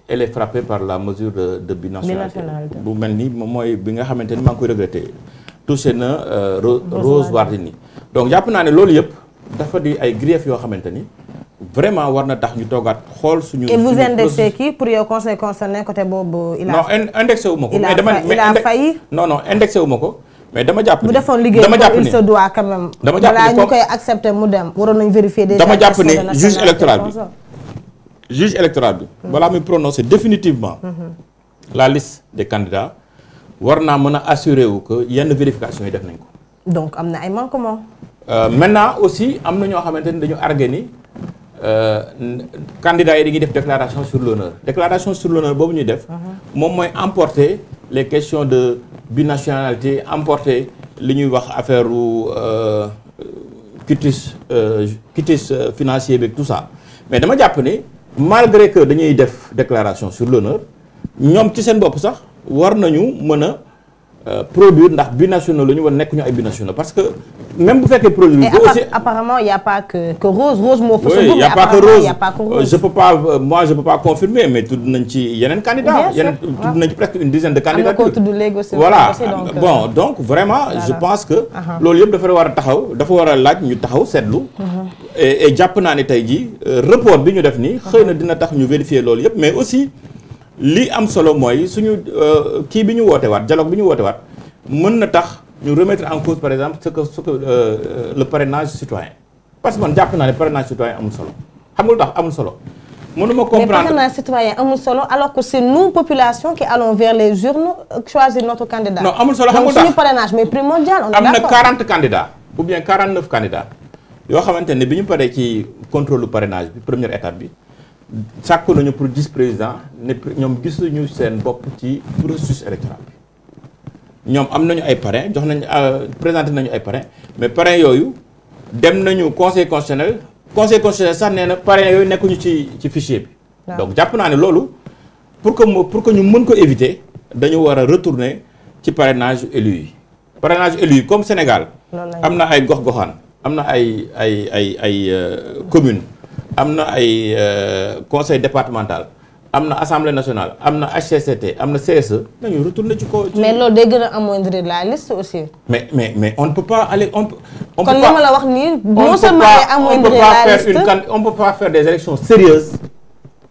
Speaker 2: elle est frappée par la mesure de binationalité bu mel ni moom mooy bi nga xamante ni maa ngi koy regretter touché na Rose Wardini donc jàpp naa ne loolu yëpp dafa di ay griefs yoo xamante ni vraiment war na tax ñu toogaat xool suñu.
Speaker 1: et vous indexez qui pour yow conseil concerné côté boobu.
Speaker 2: non indexé wu ma ko.
Speaker 1: il a failli.
Speaker 2: non indexé wu ma ko mais dama jàpp ni.
Speaker 1: bu defoon liggéey il se doit quand même.
Speaker 2: dama jàpp ni
Speaker 1: balaa ñu koy accepter mu dem waroon nañu vérifier déjà.
Speaker 2: dama jàpp ni juge électoral bi. balaa muy prononcer définitivement. la liste des candidats war naa mën a assurer wu que yenn vérification yi def nañ ko.
Speaker 1: donc am na ay manquements.
Speaker 2: maintenant aussi am na ñoo xamante ni dañu argué ni. candidats yi dañuy def déclaration sur l'honneur boobu ñuy def moom mooy emporter les questions de binationalité emporter li ñuy wax affaire quitus financier bi tout ça mais dama jàpp ni malgré que dañuy def déclaration sur l'honneur ñoom ci seen bopp sax war nañu mën a produire ndax binationaux la ñu war nekk ñu ay binationaux parce que même bu fekkee produire.
Speaker 1: aussi apparemment il y a pas que Rose moo fa.
Speaker 2: oui il y a pas que Rose je peux pas confirmer mais tudd nañ ci yeneen candidats. tudd nañ ci presque une dizaine de candidatures.
Speaker 1: am na ko tudd léegi aussi.
Speaker 2: voilà bon donc vraiment je pense que. loolu yëpp dafa war a taxaw dafa war a laaj ñu taxaw seetlu. et jàpp naa ne tey jii report bi ñu def nii. xëy na dina tax ñu vérifier loolu yëpp mais aussi. li am solo mooy suñu kii bi ñu woote waat dialogue bi ñu woote waat mën na tax ñu remettre en cause par exemple ce que le parrainage citoyen parce que man jàpp naa ne parrainage citoyen amul solo xam nga lu tax amul solo mënuma comprendre
Speaker 1: mais parrainage citoyen amul solo alors que c'est nous population qui allons vers les urnes choisir notre candidat.
Speaker 2: non amul solo xam nga lu tax
Speaker 1: suñu parrainage mais primordial on est d'accord.
Speaker 2: am na 40 candidats ou bien 49 candidats yoo xamante ne bi ñu paree ci contrôle parrainage bi première étape bi. sàkku nañu pour gis président ne ñoom gisuñu seen bopp ci processus électoral bi ñoom am nañu ay parrain jox nañu présenté nañu ay parrain mais parrain yooyu dem nañu conseil constitutionnel sax nee na parrain yooyu nekkuñu ci fichier bi. donc jàpp naa ne loolu pour que ñu mën ko éviter dañu war a retourner ci parrainage élu yi. parrainage élu yi comme Sénégal. am na ay gox-goxaan am na ay communes. am na ay conseil départemental am na assemblée nationale am na HCCT am na CSE nañu retourner ci ko.
Speaker 1: mais loolu day gën a amoindrir la liste aussi.
Speaker 2: mais on ne peut pas aller on peut
Speaker 1: kon li ma la wax nii non seulement day amoindrir la liste
Speaker 2: on peut pas faire des élections sérieuses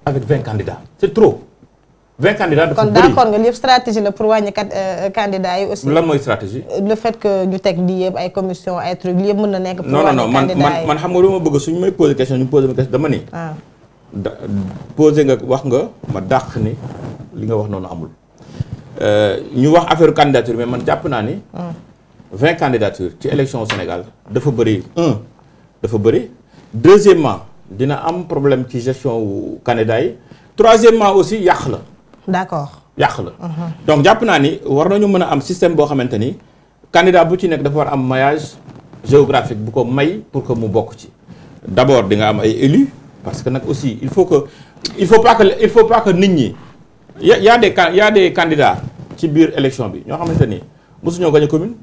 Speaker 2: avec 20 candidats c'est trop 20 candidats dafa bëri.
Speaker 1: kon d'accord nga lépp stratégie la pour wàññi candidats yi aussi.
Speaker 2: lan mooy stratégie.
Speaker 1: le fait que ñu teg lii yëpp ay commission ay trucs lii yëpp mën na nekk. pour
Speaker 2: non man xam nga lu ma bëgg suñu may poser question ñu poser ma question dama ni. poser nga wax nga ma dàq ni li nga wax noonu amul. ñu wax affaire candidature mais man jàpp naa ni. 20 candidatures ci élection au Sénégal dafa bëri dafa bëri. deuxièmement dina am problème ci gestion wu candidats yi. troisièmement aussi yàq la.
Speaker 1: d'accord
Speaker 2: yàq la. donc jàpp naa ni war nañu mën a am système boo xamante ni candidat bu ci nekk dafa war am maillage géographique bu ko may pour que mu bokk ci. d'abord di nga am ay élus parce que nag aussi il faut pas que nit ñi y a des candidats ci biir élection bi ñoo xamante ni mosuñoo gagné commune.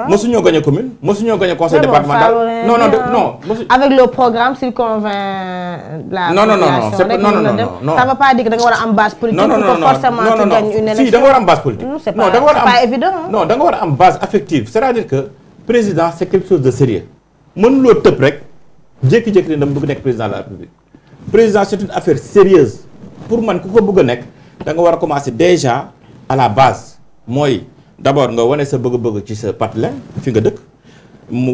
Speaker 2: mosuñoo gagné commune mosuñoo gagné conseil départemental. non.
Speaker 1: avec le programme s'il convainc la
Speaker 2: non
Speaker 1: ça va pas dire que da nga war a am base politique. non forcément tu gagnes une élection.
Speaker 2: si da nga war a am base politique.
Speaker 1: c'est pas évident.
Speaker 2: non da nga war a am base affective c'est-à-dire que président c'est quelque chose de sérieux mënuloo tëb rek jékki-jékki ne dama bëgg nekk président de la République président c'est une affaire sérieuse pour man ku ko bëgg a nekk da nga war a commencer déjà à la base mooy. d'abord nga wane sa bëgg-bëgg ci sa partenaire fi nga dëkk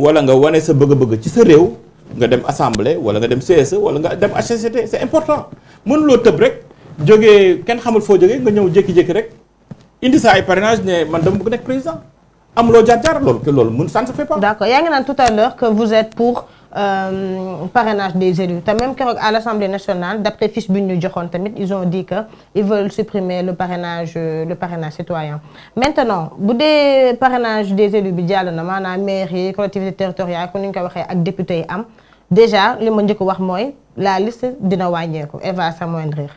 Speaker 2: wala nga wane sa bëgg-bëgg ci sa réew nga dem assemblée wala nga dem CSE wala nga dem HCCT c'est important mënuloo tëb rek jógee kenn xamul foo jógee nga ñëw jékki-jékki rek indi sa ay parrainage ne man dama bëgg nekk président amuloo jaar loolu mun ça ne se fait pas.
Speaker 1: d'accord yaa ngi naan tout à l'heure que vous êtes pour parrainage des élus te même keroog à l'Assemblée nationale d'après fiche bi ñu joxoon tamit ils ont dit que ils veulent supprimer le parrainage citoyen maintenant bu dee parrainage des élus bi jàll na maanaam maire yi collectivités territoriales comme ni ñu ko waxee ak députés yi am déjà li ma njëkk wax mooy la liste dina wàññeeku, elle va s'amoindrir.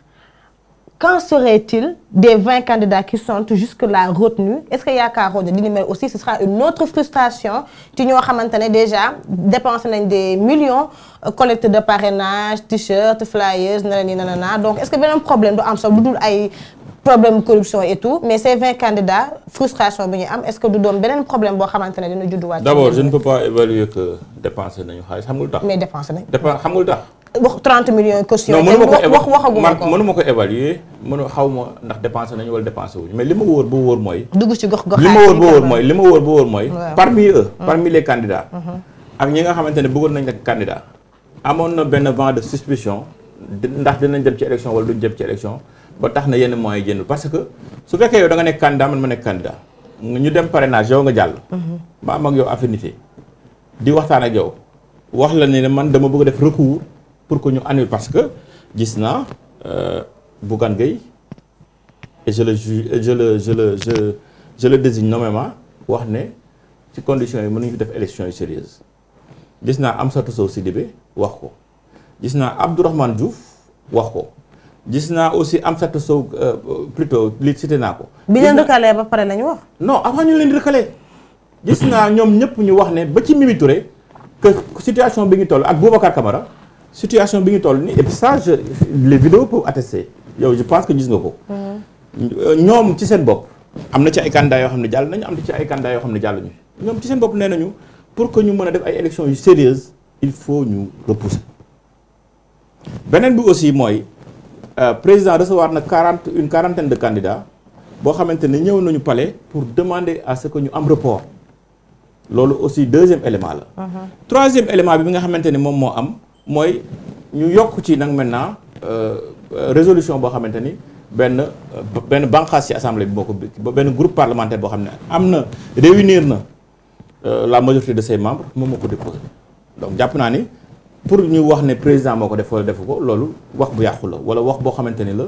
Speaker 1: Qu'en serait-il des 20 candidats qui sont jusque-là retenus? Est-ce que yaakaaroon ne li ni mel aussi ce sera une autre frustration ci ñoo xamante ne déjà dépensé nañ des millions collecte de parrainage, t-shirt, flyers nanana. Donc est-ce que beneen problème du am sax lu dul ay problème corruption et tout, mais ces 20 candidats frustration bi ñu am, est-ce que du doon beneen problème boo xamante ne dina judduwaat?
Speaker 2: D'abord je ne peux pas évaluer que dépensé nañu xaalis xam nga lu tax.
Speaker 1: mais dépensé nañ.
Speaker 2: xam nga lu tax.
Speaker 1: wax 30 millions caution.
Speaker 2: non mënuma ko évaluer xaw ma ndax dépensé nañu wala dépensé wuñu mais li ma wóor ba wóor mooy.
Speaker 1: dugg ci gox
Speaker 2: li ma wóor ba wóor mooy. parmi eux. parmi les candidats. ak ñi nga xamante ne bëggoon nañ nekk candidat. amoon na benn vent de suspicion ndax dinañ dem ci élection wala duñ dem ci élection ba tax na yenn moyens yi génn parce que su fekkee yow da nga nekk candidat man ma nekk candidat ñu dem parrainage yow nga jàll. ma am ak yow affinité di waxtaan ak yow wax la ne man dama bëgg def recours. pour que ñu annule parce que gis naa Bougane Gueye et je le désigne nommément wax ne ci conditions yi mën nañu def élection yu sérieuse gis naa Amsatou Sow Sidibé wax ko gis naa Abdourahmane Diouf wax ko gis naa aussi Amsatou Sow plutôt li cité naa ko.
Speaker 1: bi leen recalé ba pare lañu wax.
Speaker 2: non avant ñu leen di recalé gis naa ñoom ñëpp ñu wax ne ba ci Mimi Touré que situation bi ngi toll ak Boubacar Camara. situation bi ñu toll nii et puis ça les vidéos peuvent attester yow je pense que gis nga ko. ñoom ci seen bopp am na ci ay candidats yoo xam ne jàll nañu am na ci ay candidats yoo xam ne jàlluñu ñoom ci seen bopp nee nañu pour que ñu mën a def ay élections yu sérieuses il faut ñu repousser. beneen bi aussi mooy président recevoir na une quarantaine de candidats boo xamante ne ñëw nañu palais pour demander à ce que ñu am report loolu aussi deuxième élément la. troisième élément bi nga xamante ne moom moo am. mooy ñu yokk ci nag maintenant résolution boo xamante ni benn bànqaas ci assemblée bi moo ko benn groupe parlementaire boo xam ne am na réunir na la majorité de ses membres moom moo ko déposé donc jàpp naa ni pour ñu wax ne président moo ko def wala defu ko loolu wax bu yàqu la wala wax boo xamante ni la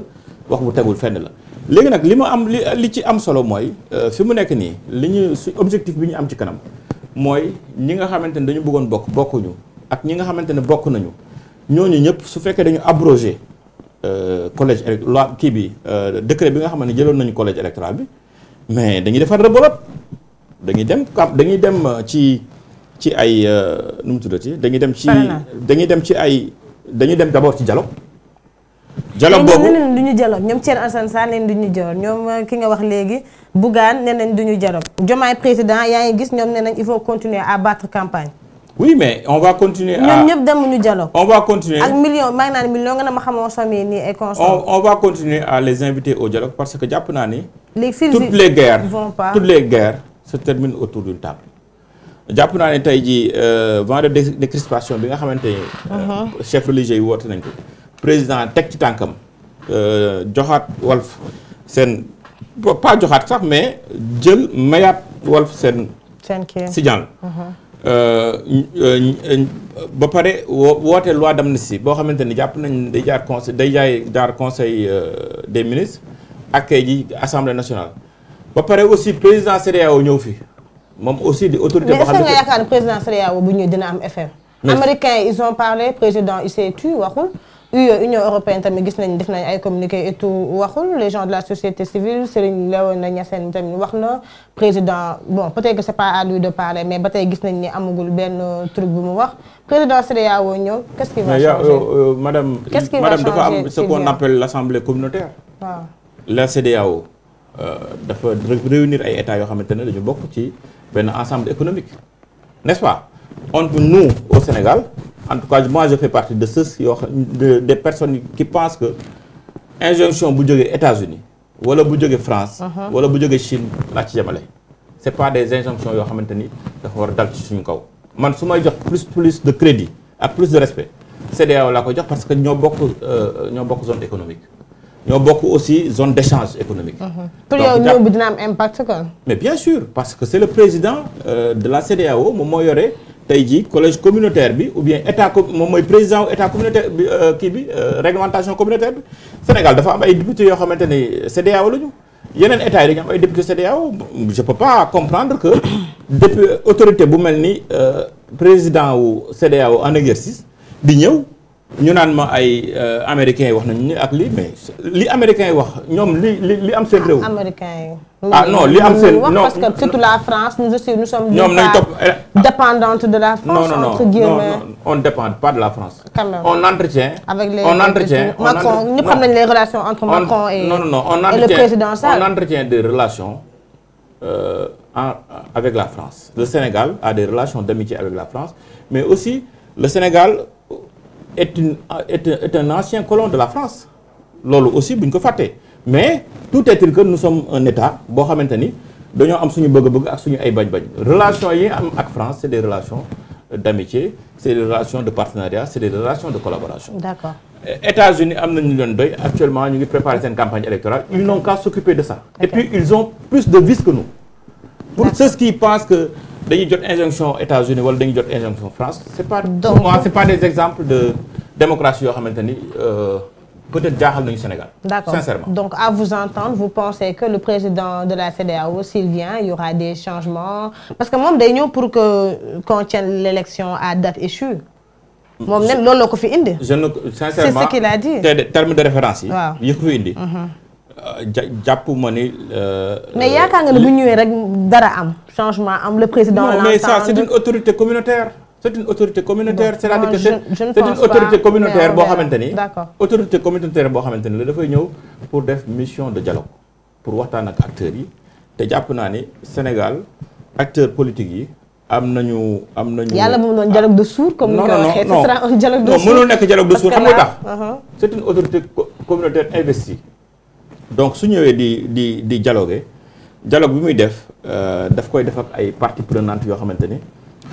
Speaker 2: wax bu tegul fenn la léegi nag li ma am li ci am solo mooy fi mu nekk nii li ñu su objectif bi ñu am ci kanam mooy ñi nga xamante ni dañu bëggoon bokkuñu ak ñi nga xamante ne bokk nañu ñooñu ñëpp su fekkee dañu abrogé collège loi kii bi décret bi nga xam ne jëloon nañu collège électoral bi mais dañuy defar rebelote dañuy dem ci ay nu mu tuddati dañuy dem d'abord ci dialogue boobu
Speaker 1: du ñu dialogue ñoom Thierno Alassane Sall leen du ñu dialogue ñoom ki nga wax léegi Bougane nee nañ du ñu dialogue Diomaye président yaa ngi gis ñoom nee nañ il faut continuer à battre campagne.
Speaker 2: oui mais on va continuer
Speaker 1: ñoom ñëpp demuñu dialogue.
Speaker 2: on va continuer
Speaker 1: ak million maa ngi naan million nga ne ma xamoo famille nii ay consort.
Speaker 2: on va continuer à les inviter au dialogue parce que jàpp naa ni.
Speaker 1: toutes
Speaker 2: les guerres se terminent autour d'une table. jàpp naa ne tey jii vent de décrispation bi nga xamante ni. chef religieux yi woote nañ ko. président teg ci tànkam joxaat Walf seen pas joxaat sax mais jël mayaat Walf seen. signal. ba pare woote loi d'amnistie boo xamante ni jàpp nañ day jaar conseil des ministres ak kay ji assemblée nationale ba pare aussi président CEDEAO ñëw fi moom aussi di autorité boo xam ne
Speaker 1: mais est-ce que nga yaakaar ne président CEDEAO bu ñëw dina am effet. américains ils ont parlé président il s'est tu waxul Union européenne tamit gis nañ def nañ ay communiqué et tout waxul les gens de la société civile Serigne Léona Niassène tamit wax na président bon peut-être que c'est pas à lui de parler mais ba tey gis nañ ni amagul benn truc bu mu wax président CEDEAO ñëw qu'est-ce qui va changer
Speaker 2: madame dafa am ce qu'on appelle l'assemblée communautaire.
Speaker 1: waaw
Speaker 2: la CEDEAO dafa réunir ay états yoo xamante ne dañu bokk ci benn ensemble économique n'est-ce pas nous au Sénégal en tout cas moi je fais partie de ceux des personnes qui pensent que injonction bu jógee États-Unis wala bu jógee France wala bu jógee Chine laa ci yemale c'est pas des injonctions yoo xamante ni dafa war a dal ci suñu kaw man su may jox plus de crédit ak plus de respect CEDEAO laa koy jox parce que ñoo bokk zone économique ñoo bokk aussi zone d'échange économique.
Speaker 1: pour yow ñëw bi dina am impact quoi.
Speaker 2: mais bien sûr parce que c'est le président de la CEDEAO moom moo yore tey jii collège communautaire bi ou bien état moom mooy président état communautaire bi kii bi réglementation communautaire bi Sénégal dafa am ay députés yoo xamante ne CEDEAO la ñu yeneen état yi dañu am ay députés CEDEAO je peux pas comprendre que depuis autorité bu mel ni président wu CEDEAO en exercice di ñëw ñu naan ma ay américains yi wax nañu ni ak lii mais li américains yi wax ñoom li am seen réew.
Speaker 1: américains yi.
Speaker 2: Non li am seen non
Speaker 1: parce que surtout la France nous aussi nous sommes.
Speaker 2: ñoom nañ topp
Speaker 1: dépendante de la France. entre guillemets
Speaker 2: non on dépend pas de la France.
Speaker 1: quand même
Speaker 2: on entretient.
Speaker 1: avec les
Speaker 2: Macron
Speaker 1: ñëpp xam nañ les relations entre Macron et le président Sall.
Speaker 2: on entretient des relations avec la France. Le Sénégal a des relations d'amitié avec la France mais aussi le Sénégal est un ancien colon de la France loolu aussi bu ñu ko fàttee mais tout est-il que nous sommes un État boo xamante ni dañoo am suñu bëgg-bëgg ak suñu ay bañ-bañ relations yi am ak France c'est des relations d'amitié c'est des relations de partenariat c'est des relations de collaboration.
Speaker 1: D'accord.
Speaker 2: États-Unis am nañu leen doy actuellement ñu ngi préparer seen campagne électorale ils n'ont qu'à s'occuper de ça. Okay. Et puis ils ont plus de vis que nous. Pour ceux qui pensent que dañuy jot injonction États-Unis wala dañuy jot injonction France c'est pas pour moi c'est pas des exemples de démocratie yoo xamante ni peut-être jaaxal nañu Sénégal.
Speaker 1: D'accord.
Speaker 2: Sincèrement.
Speaker 1: Donc à vous entendre vous pensez que le président de la CEDEAO s'il vient il y aura des changements parce que moom day ñëw pour que qu'on tienne l'élection à date échue. moom nen loolu la ko fi indi.
Speaker 2: Sincèrement
Speaker 1: c'est ce qu'il a dit.
Speaker 2: te terme de référence yi.
Speaker 1: waaw
Speaker 2: yi ko fi indi. jàpp ma ni.
Speaker 1: mais yaakaar nga ne bu ñëwee rek dara am changement am le président.
Speaker 2: non mais ça c'est une autorité communautaire. c'est une autorité communautaire. c'est-à-dire que c'est une autorité communautaire boo xamante ni.
Speaker 1: d'accord
Speaker 2: autorité communautaire boo xamante ni la dafay ñëw pour def mission de dialogue pour waxtaan ak acteurs yi te jàpp naa ni Sénégal acteurs politiques yi am nañu.
Speaker 1: yàlla moom doon dialogue de sourds comme ni ko waxee. ce sera un dialogue de sourds.
Speaker 2: non mënul nekk dialogue de sourds xam nga tax. c'est une autorité communautaire investie. donc su ñëwee di dialoguer dialogue bi muy def daf koy def ak ay parties prenantes yoo xamante ni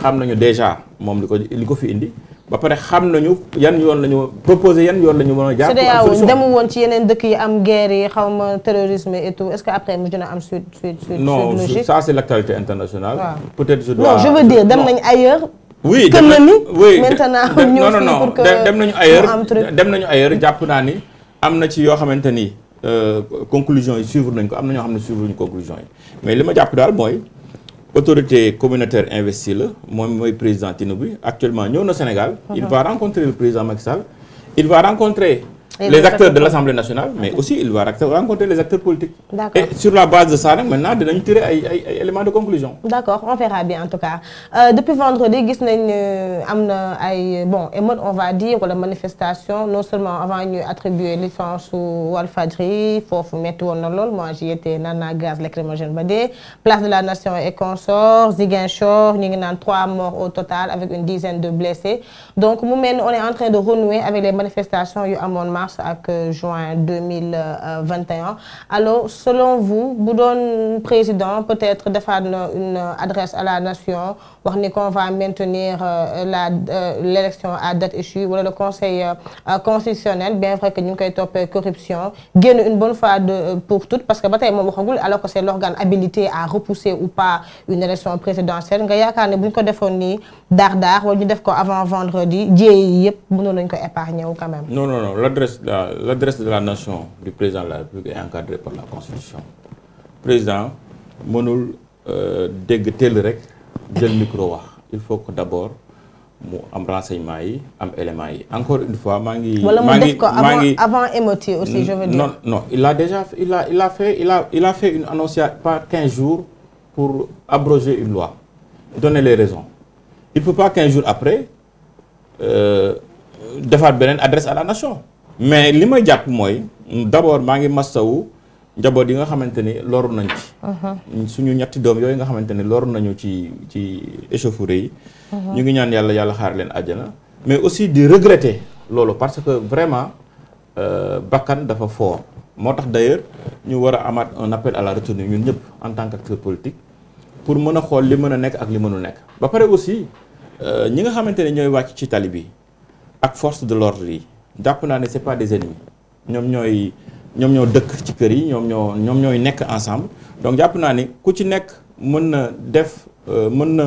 Speaker 2: xam nañu déjà moom li ko fi indi ba pare xam nañu yan yoon la ñu proposer yan yoon la ñu mën a jaar.
Speaker 1: CEDEAO demul woon ci yeneen dëkk yi am guerre yi xaw ma terrorisme et tout est-ce que après mu dina am suite
Speaker 2: non ça c'est l'actualité internationale. peut-être je dois
Speaker 1: non je veux dire dem nañ ailleurs.
Speaker 2: oui
Speaker 1: dem nañu
Speaker 2: oui
Speaker 1: maintenant
Speaker 2: non dem nañu ailleurs jàpp naa ni am na ci yoo xamante ni. conclusion yi suivre nañ ko am na ñoo xam ne suivre ñu conclusion yi mais li ma jàpp daal mooy autorité communautaire investie la moom mooy président Tinubu bi actuellement ñëw na Sénégal. il va rencontrer le président Macky Sall il va rencontrer les acteurs de l'Assemblée nationale mais aussi il va rencontrer les acteurs politiques.
Speaker 1: D'accord.
Speaker 2: Et sur la base de ça nag maintenant dinañu tirer ay éléments de conclusion.
Speaker 1: D'accord, on verra bien en tout cas depuis vendredi gis nañ am na ay émeute on va dire wala manifestation non seulement avant ñu attribuer licence su Walfadjri foofu metti woon na lool moi j'y étais naan naa gaz lacrymogène ba dee place de la Nation et consorts Ziguinchor ñu ngi naan 3 morts au total avec une dizaine de blessés donc mu mel ni on est en train de renouer avec les manifestations yu amoon mars ak juin 2021 alors selon vous bu doon président peut-être defaat na une adresse à la nation wax ni qu'on va maintenir l'élection à date échue wala le conseil constitutionnel bien vrai que ñu ngi koy toppee corruption génn une bonne fois pour toutes parce que ba tey moom waxagul alors que c'est l'organe habilité à repousser ou pas une élection présidentielle nga yaakaar ne bu ñu ko defoon nii daar wala ñu def ko avant vendredi jéey yëpp mënoon nañu ko épargner wu quand même.
Speaker 2: non l'adresse de la nation du président de la République est encadrée par la Constitution président mënul dégg teel rek jël micro wax il faut que d'abord mu am renseignement yi am éléments yi encore une fois maa ngi.
Speaker 1: wala mu def ko avant émeute aussi je veux dire.
Speaker 2: non il a fait une annonce il y a pas 15 jours pour abroger une loi donner les raisons il faut pas 15 jours après defaat beneen adresse à la nation. mais li may jàpp mooy d'abord maa ngi massawu njaboot yi nga xamante ni loru nañ ci. suñu ñetti doom yooyu nga xamante ni loru nañu ci échauffourée yi. ñu ngi ñaan yàlla xaar leen àjjana. mais aussi di regretter loolu parce que vraiment bakkan dafa fort moo tax d'ailleurs ñu war a amaat un appel à la retenue ñun ñëpp en tant qu'acteur politique pour mën a xool li mën a nekk ak li mënul nekk. ba pare aussi ñi nga xamante ne ñooy wàcc ci tali bi ak force de l'ordre yi. jàpp naa ne c'est pas des ennemis ñoom ñoo dëkk ci kër yi ñoom ñooy nekk ensemble donc jàpp naa ni ku ci nekk mën na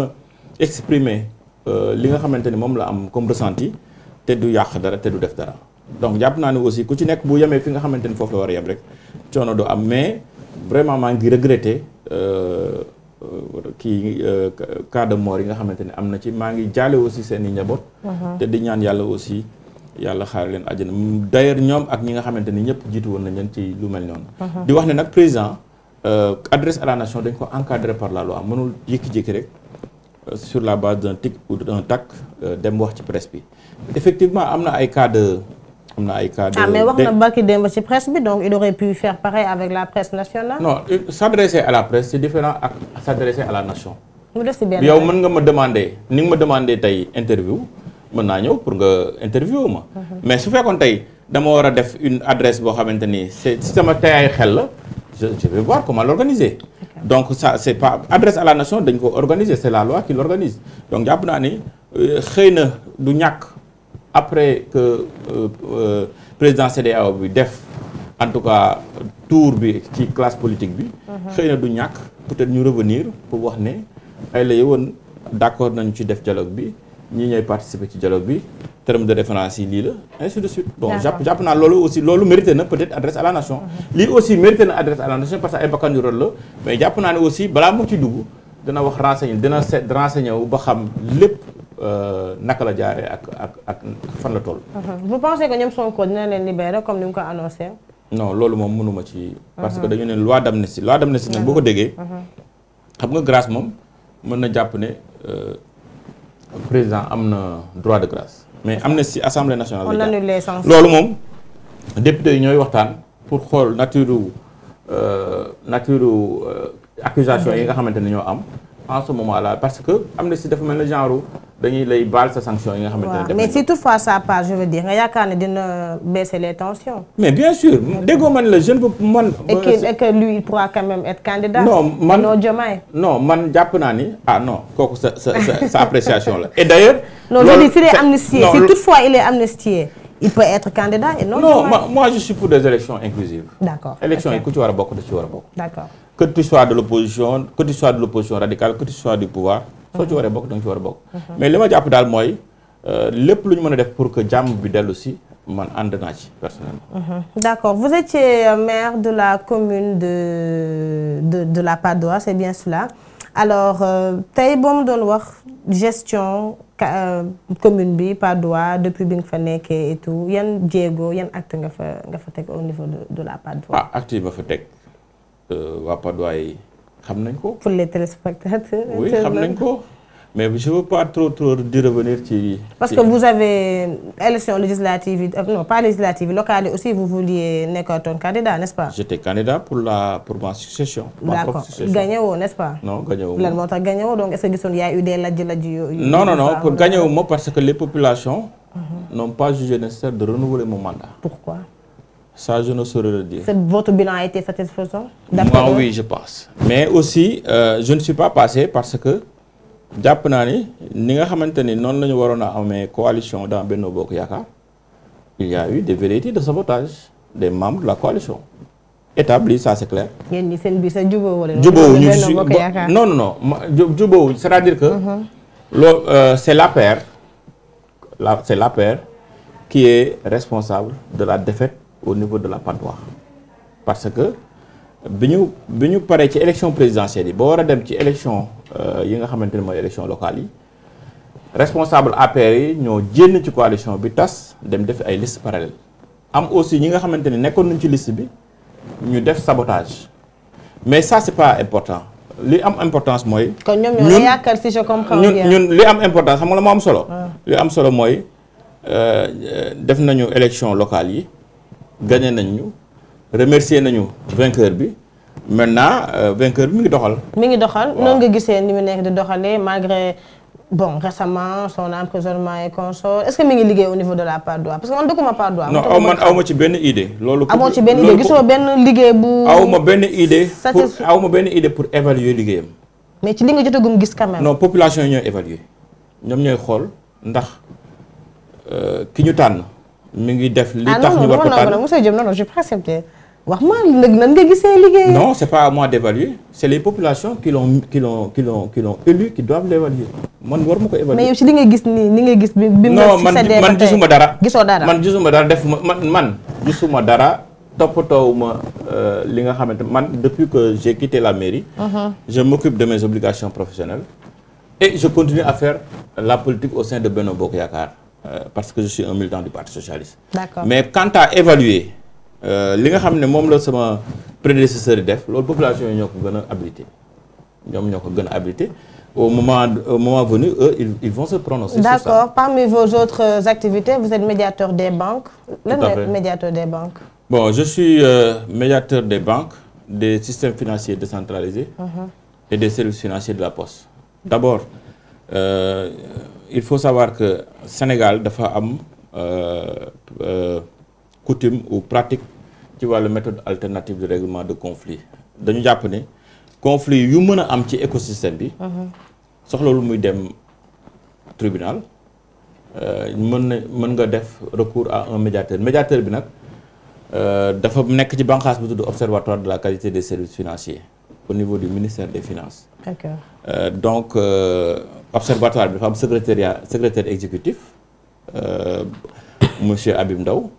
Speaker 2: exprimer li nga xamante ni moom la am comme ressenti te du yàq dara te du def dara donc jàpp naa ne aussi ku ci nekk bu yemee fi nga xamante ni foofu la war a yem rek coono du am mais vraiment maa ngi regretter kii cas de mort yi nga xamante ne am na ci maa ngi jaale aussi seen i njaboot. te di ñaan yàlla aussi yàlla xaar leen àjjana d'ailleurs ñoom ak ñi nga xamante ni ñëpp jiitu woon nañ leen ci lu mel noonu. di wax ne nag président adresse à la nation dañ ko encadré par la loi mënul jékki-jékki rek sur la base d'un tic ou d'un tac dem wax ci presse bi effectivement am na ay cas de.
Speaker 1: mais wax na barki démb ci presse bi donc il aurait pu faire pareil avec la presse nationale.
Speaker 2: non s'adresser à la presse c'est différent ak s'adresser à la nation.
Speaker 1: mu def si benn
Speaker 2: yow mën nga ma demander ni nga ma demander tey interview mën naa ñëw pour nga interview ma. mais su fekkoon tey dama war a def une adresse boo xamante ni c'est si sama teyaay xel la je vais voir comment l'organiser. donc ça c'est pas adresse à la nation dañ ko organiser c'est la loi qui l'organise donc jàpp naa ni xëy na du ñàkk. après que président CEDEAO bi def en tout cas tour bi ci classe politique bi xëy na du ñàkk peut-être ñu revenir pour wax ne ay la yowoon d'accord nañu ci def dialogue bi ñii ñooy participer ci dialogue bi terme de référence yi lii la ainsi de suite bon jàpp naa loolu aussi loolu mérité na peut-être adresse à la nation lii aussi mérité na adresse à la nation parce que ay bakkan yu rôle la mais jàpp naa ne aussi balaa mu ci dugg dina wax renseigner wu ba xam lépp naka la jaaree ak fan la toll.
Speaker 1: vous pensez que ñoom Sonko dina leen libérer comme ni mu ko annoncé.
Speaker 2: non loolu moom mënuma ci. parce que dañu ne loi d'amnistie nag boo ko déggee. xam nga grâce moom mën na jàpp ne président am na droit de grâce. mais amnistie assemblée nationale.
Speaker 1: on annule les sanctions
Speaker 2: loolu moom député yi ñooy waxtaan pour xool nature accusation yi nga xamante ne ñoo am. en ce moment là parce que amnistie dafa mel ne genre dañuy lay baal sa sanction yi nga xamante ne.
Speaker 1: mais si toutefois ça passe je veux dire nga yaakaar ne dina baisser les tensions.
Speaker 2: mais bien sûr déggoo man la jeune boobu man.
Speaker 1: et que lui il pourra quand même être candidat.
Speaker 2: non
Speaker 1: Diomaye.
Speaker 2: non man jàpp naa ni non kooku sa appréciation la et d'ailleurs.
Speaker 1: non je dis s'il est amnistié si toutefois il est amnistié il peut être candidat et non.
Speaker 2: non moi je suis pour des élections inclusives.
Speaker 1: d'accord
Speaker 2: élections yi ku ci war a bokk da ci war a bokk.
Speaker 1: d'accord.
Speaker 2: que tu sois de l'opposition que tu sois de l'opposition radicale que tu sois du pouvoir soo ci waree bokk da nga ci war a bokk mais li ma jàpp daal mooy lépp lu ñu mën a def pour que jàmm bi dellu si man ànd naa ci personnellement.
Speaker 1: D'accord. Vous étiez maire de la commune de la Patte d'Oie, c'est bien cela. Alors tey boo ma doon wax gestion commune bi Patte d'Oie depuis bi nga fa nekkee et tout yan jéego yan acte nga fa teg au niveau de la Patte d'Oie.
Speaker 2: acte yi ma fa teg waa Patte d'Oie yi xam nañ ko.
Speaker 1: pour les téléspectateurs.
Speaker 2: oui xam nañ ko mais je veux pas trop di revenir ci.
Speaker 1: parce que vous avez élection législative non pas législative locale aussi vous vouliez nekkoon candidat n'est-ce pas.
Speaker 2: j'étais candidat pour ma succession.
Speaker 1: d'accord gagné woo n'est-ce pas.
Speaker 2: non gagné woo
Speaker 1: lan moo tax gagné woo donc est-ce que gisoon y a eu des lajj yooyu.
Speaker 2: non pour gagné wu ma parce que les populations. n'ont pas jugé nécessaire de renouveler mon mandat.
Speaker 1: pourquoi.
Speaker 2: Ça, je ne saurais le dire.
Speaker 1: Votre bilan a été satisfaisant?
Speaker 2: Moi, oui, je pense. Mais aussi, je ne suis pas passé parce que jàpp naa ni nga xamante ni noonu la ñu waroon a amee coalition dans Benno Bokk Yaakaar il y a eu des velléités de sabotage des membres de la coalition établi ça c'est clair.
Speaker 1: yéen ñi seen biir sa jubóo wala.
Speaker 2: jubóo ñu non jubóo c'est-à-dire que. loolu c'est l'APR qui est responsable de la défaite au niveau de la Patte d'Oie parce que bi ñu paree ci élection présidentielle yi ba war a dem ci élection yi nga xamante ne mooy élection locale yi responsable APR yi ñoo jénn ci coalition bi tas dem def ay liste parallèle am aussi ñi nga xamante ne nekkoon nañ ci liste bi ñu def sabotage mais ça c'est pas important li am importance mooy.
Speaker 1: kon ñoom ñoo yaakaar si je comprends bien
Speaker 2: ñun li am importance xam nga la moo am solo. li am solo mooy def nañu élection locale yi. gagné nañ ñu remercier nañu vainqueur bi maintenant vainqueur bi mi ngi doxal.
Speaker 1: noonu nga gisee ni mu nekk di doxalee malgré bon récemment son emprisonnement et consort est-ce que mi ngi liggéey au niveau de la Patte d'Oie parce que man dëkkuma Patte d'Oie.
Speaker 2: non aw ma ci benn idée. loolu
Speaker 1: amoo ci benn idée gisoo benn liggéey bu.
Speaker 2: aw ma benn idée pour évaluer liggéeyam.
Speaker 1: mais ci li nga jotagum gis quand même.
Speaker 2: non population yi ñooy évaluer ñoom ñooy xool ndax ki ñu tànn. mi ngi def li tax ñu war ko tànn
Speaker 1: monsieur Diop non je peux accepter wax ma nan nga gisee liggéey.
Speaker 2: non c'est pas à moi d'évaluer c'est les populations qui l'ont élu qui doivent l'évaluer man war ma ko évaluer.
Speaker 1: mais yow ci li nga gis nii ni nga gis bi
Speaker 2: non man gisuma dara.
Speaker 1: gisoo dara
Speaker 2: man gisuma dara def man gisuma dara toppatoowuma li nga xamante man depuis que j'ai quitté la mairie. Je m'occupe de mes obligations professionnelles et je continue à faire la politique au sein de Benno Bokk Yaakaar parce que je suis un militant du Parti socialiste.
Speaker 1: D'accord.
Speaker 2: Mais quant à évaluer li nga xam ne moom la sama prédécesseur yi def loolu population yi ñoo ko gën a habilité ñoom ñoo ko gën a habilité au moment venu eux ils vont se prononcer. D'accord. Sur ça.
Speaker 1: Parmi vos autres activités vous êtes médiateur des banques. Lan mooy médiateur des banques.
Speaker 2: Bon, je suis médiateur des banques, des systèmes financiers décentralisés et des services financiers de la Poste. D'abord, il faut savoir que Sénégal dafa am coutume ou pratique ci wàllu méthode alternative de règlement de conflit. Dañu jàpp ne conflit yu mën a am ci écosystème bi. soxla lu muy dem tribunal mën nga def recours à un médiateur médiateur bi nag. dafa nekk ci bànqaas bu tudd observatoire de la qualité des services financiers au niveau du ministère des finances.
Speaker 1: D'accord.
Speaker 2: Donc observatoire bi dafa am secrétaire exécutif monsieur Habib Ndaw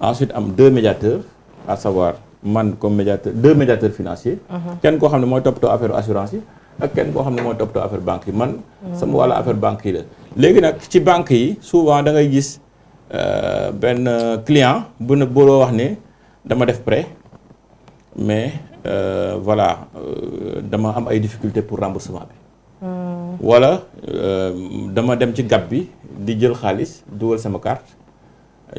Speaker 2: ensuite am 2 médiateurs à savoir man comme médiateur 2 médiateurs financiers. kenn koo xam ne mooy toppatoo affaire assurance yi ak kenn koo xam ne mooy toppatoo affaire banque yi man. sama wàllu affaire banque yi la. léegi nag ci banque yi souvent da ngay gis benn client bu ne boo wax ne. dama def prêt mais voilà dama am ay difficultés pour remboursement bi. wala dama dem ci gab bi di jël xaalis dugal sama carte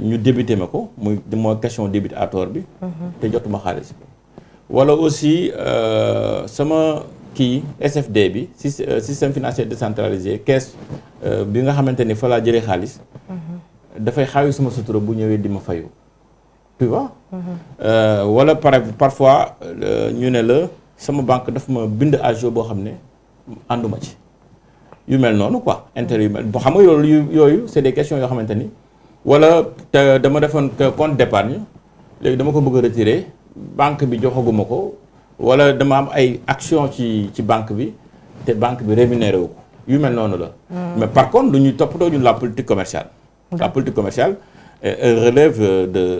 Speaker 2: ñu débité ma ko muy mooy question débiteur bi. te jotuma xaalis bi. wala aussi sama kii SFD bi système financier décentralisé caisse bi nga xamante ni fa laa jëlee xaalis. dafay xaawi sama sutura bu ñëwee di ma fayu. tu vois. wala parfois ñu ne la sama banque daf ma bind à jour boo xam ne ànduma ci yu mel noonu quoi intérêt yu mel boo xam nga yooyu c'est des questions yoo xamante ni wala te dama defoon compte d'épargne léegi dama ko bëgg a retirer banque bi joxaguma ko wala dama am ay action ci banque bi te banque bi rémunéré wu ko yu mel noonu la. mais par contre lu ñuy toppatoo ñun la politique commerciale. La politique commerciale. Relève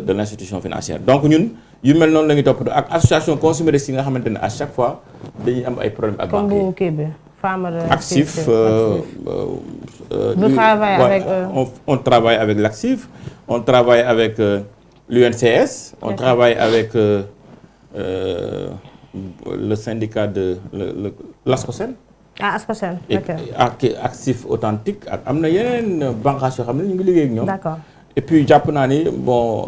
Speaker 2: de l'institution financière donc ñun yu mel noonu la ñuy toppatoo ak association consumériste yi nga xamante ne à chaque fois dañuy am ay problèmes ak banques yi.
Speaker 1: comme bu kii bi
Speaker 2: Actif.
Speaker 1: Vous travaillez avec eux.
Speaker 2: On travaille avec l'Actif, on travaille avec l'UNCS, on travaille avec le syndicat de l'ASCOSEN.
Speaker 1: Ah, ASCOSEN, d'accord.
Speaker 2: ak Actif authentique ak am na yeneen bànqaas yoo xam ne ñu ngi liggéey ak ñoom.
Speaker 1: D'accord.
Speaker 2: Et puis jàpp naa ni bon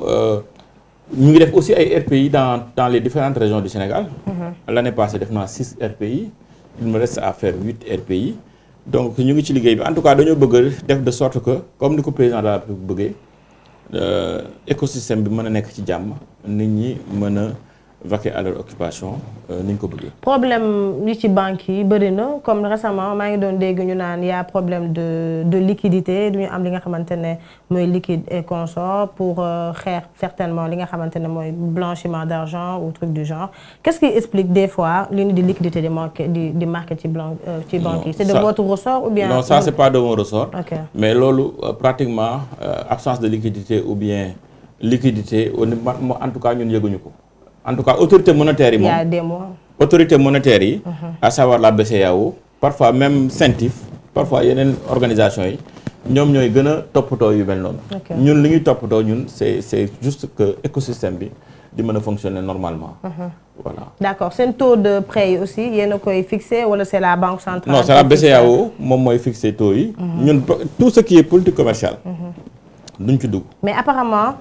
Speaker 2: ñu ngi def aussi ay RPI dans les différentes régions du Sénégal. L'année passée def naa 6 RPI. Il me reste à faire 8 RPI. Donc ñu ngi ci liggéey bi en tout cas dañoo bëgg def de sorte que comme ni ko président de la République bëggee écosystème bi mën a nekk ci jàmm nit ñi mën a vaquer à leur occupation ni ñu ko bëggee.
Speaker 1: problème yi ci banques yi bëri na comme récemment maa ngi doon dégg ñu naan y a problème de liquidité du ñu am li nga xamante ne mooy liquide et consort pour xeex certainement li nga xamante ne mooy blanchiment d'argent ou truc du genre qu'est-ce qui explique des fois li ñu di liquidité di marqué ci banques yi. C'est de votre ressort ou bien.
Speaker 2: Non, ça c'est pas de mon ressort.
Speaker 1: Okay.
Speaker 2: Mais loolu pratiquement absence de liquidité ou bien liquidité en tout cas ñun yëguñu ko. En tout cas autorité monétaire yi moom.
Speaker 1: Il y a des mois.
Speaker 2: Autorité monétaire yi. À savoir la BCEAO parfois même CENTIF parfois yeneen organisation yi ñoom ñooy gën a toppatoo yu mel noonu. ñun li ñuy toppatoo ñun c'est juste que écosystème bi di mën a fonctionner normalement. Voilà. D'accord.
Speaker 1: Seen taux de prêt yi aussi yéen a koy fixé wala c'est la banque centrale.
Speaker 2: Non, c'est la BCEAO moom mooy fixé taux yi. ñun tout ce qui est politique commerciale. duñ ci dugg.
Speaker 1: Mais apparemment.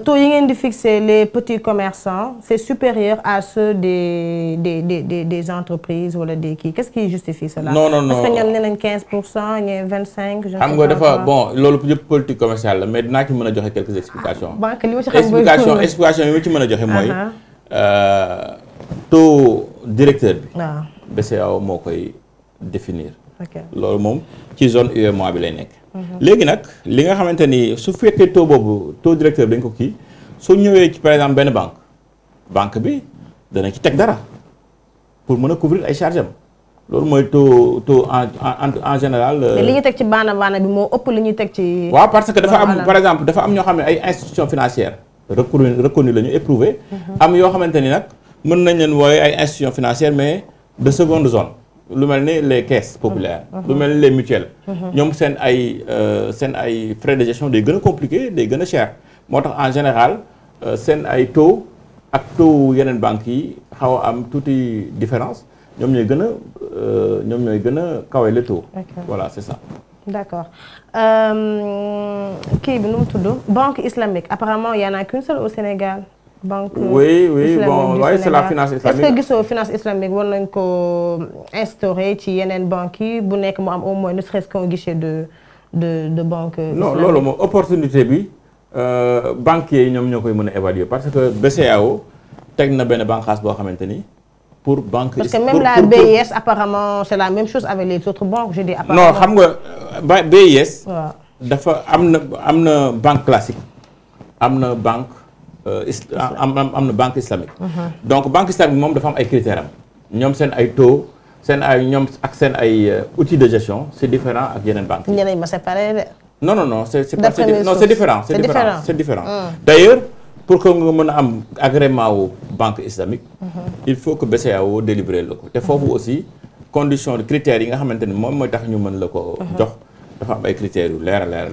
Speaker 1: Taux yi ngeen di fixer les petits commerçants c'est supérieur à ceux des entreprises wala des kii qu'est-ce qui justifie cela?
Speaker 2: Non.
Speaker 1: Parce que ñoom nee nañ 15% ñoom 25.
Speaker 2: xam nga dafa bon loolu yëpp politique commerciale la mais dinaa ci mën a joxe quelques explications.
Speaker 1: banque li ma ci xam
Speaker 2: explication yi ma ci mën a joxe mooy. taux directeur bi.
Speaker 1: waaw
Speaker 2: BCEAO moo koy définir.
Speaker 1: ok
Speaker 2: loolu moom ci zone UEMOA bi lay nekk. léegi nag li nga xamante ni su fekkee taux boobu taux directeur bi dañ ko kii soo ñëwee ci par exemple benn banque bi dana ci teg dara pour mën a couvrir ay charges am loolu mooy taux en général.
Speaker 1: mais li ñuy teg ci baana bi moo ëpp li ñuy teg ci.
Speaker 2: waaw parce que dafa am par exemple dafa am ñoo xam ne ay institutions financières reconnu la ñu éprouvé. am yoo xamante ni nag mën nañ leen wooye ay institutions financières mais de seconde zone. lu mel ni les caisses populaires. lu mel ni les mutuelles. ñoom seen ay frais de gestion day gën a compliqué day gën a cher moo tax en général seen ay taux ak taux yeneen banques yi xaw a am tuuti différence ñoom ñooy gën a kawe le taux. Voilà c'est ça.
Speaker 1: D'accord kii bi nu mu tudd banque islamique apparemment il y en a qu'une seule au Sénégal. banque
Speaker 2: oui bon oui c'est la finance islamique.
Speaker 1: est-ce que gisoo finance islamique war nañ ko instaurer ci yeneen banques yi bu nekk mu am au moins ne serait-ce qu'un guichet de banque islamique.
Speaker 2: Non loolu moom opportunité bi banquiers yi ñoom ñoo koy mën a évaluer parce que BCEAO teg na benn bànqaas boo xamante ni pour banque.
Speaker 1: parce que même la BIS apparemment c'est la même chose avec les autres banques je dis. apparemment
Speaker 2: non xam nga BIS. waaw dafa am na banque classique am na banque. am na banque islamique. donc banque islamique moom dafa am ay critères am ñoom seen ay taux seen ay outils de gestion c'est différent ak yeneen banques yi.
Speaker 1: ñeneen ma séparé de.
Speaker 2: non c'est différent. D'ailleurs pour que nga mën a am agrément wu banque islamique. il faut que BCEAO délivrer la ko te foofu aussi condition de critères yi nga xamante ni moom mooy tax ñu mën la ko jox dafa am ay critères yu leer a leer.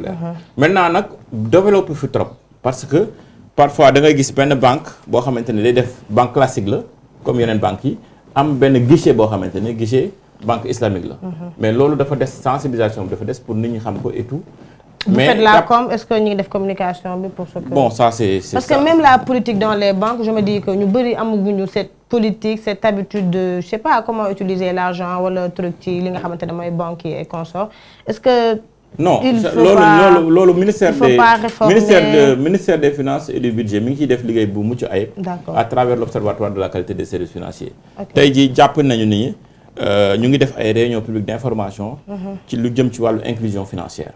Speaker 2: maintenant nag développer fi trop parce que. Parfois da ngay gis benn banque boo xamante ni day def banque classique la comme yeneen banques yi am benn guichet boo xamante ni guichet banque islamique la. mais loolu dafa des sensibilisation bi dafa des pour nit ñi xam ko et tout.
Speaker 1: mais vous faites la com est-ce que ñu ngi def communication bi pour ce que.
Speaker 2: Bon ça c'est
Speaker 1: parce que même la politique dans les banques je me dis que ñu bëri amaguñu cette politique cette habitude de je sais pas comment utiliser l'argent wala truc ci li nga xamante ne mooy banquier et consort est-ce que.
Speaker 2: Non loolu ministère des finances et du budget mi ngi ciy def liggéey bu mucc ayib. À travers l'observatoire de la qualité des services financiers. tey jii jàpp nañu ni ñu ngi def ay réunions publiques d'information. ci lu jëm ci wàllu inclusion financière.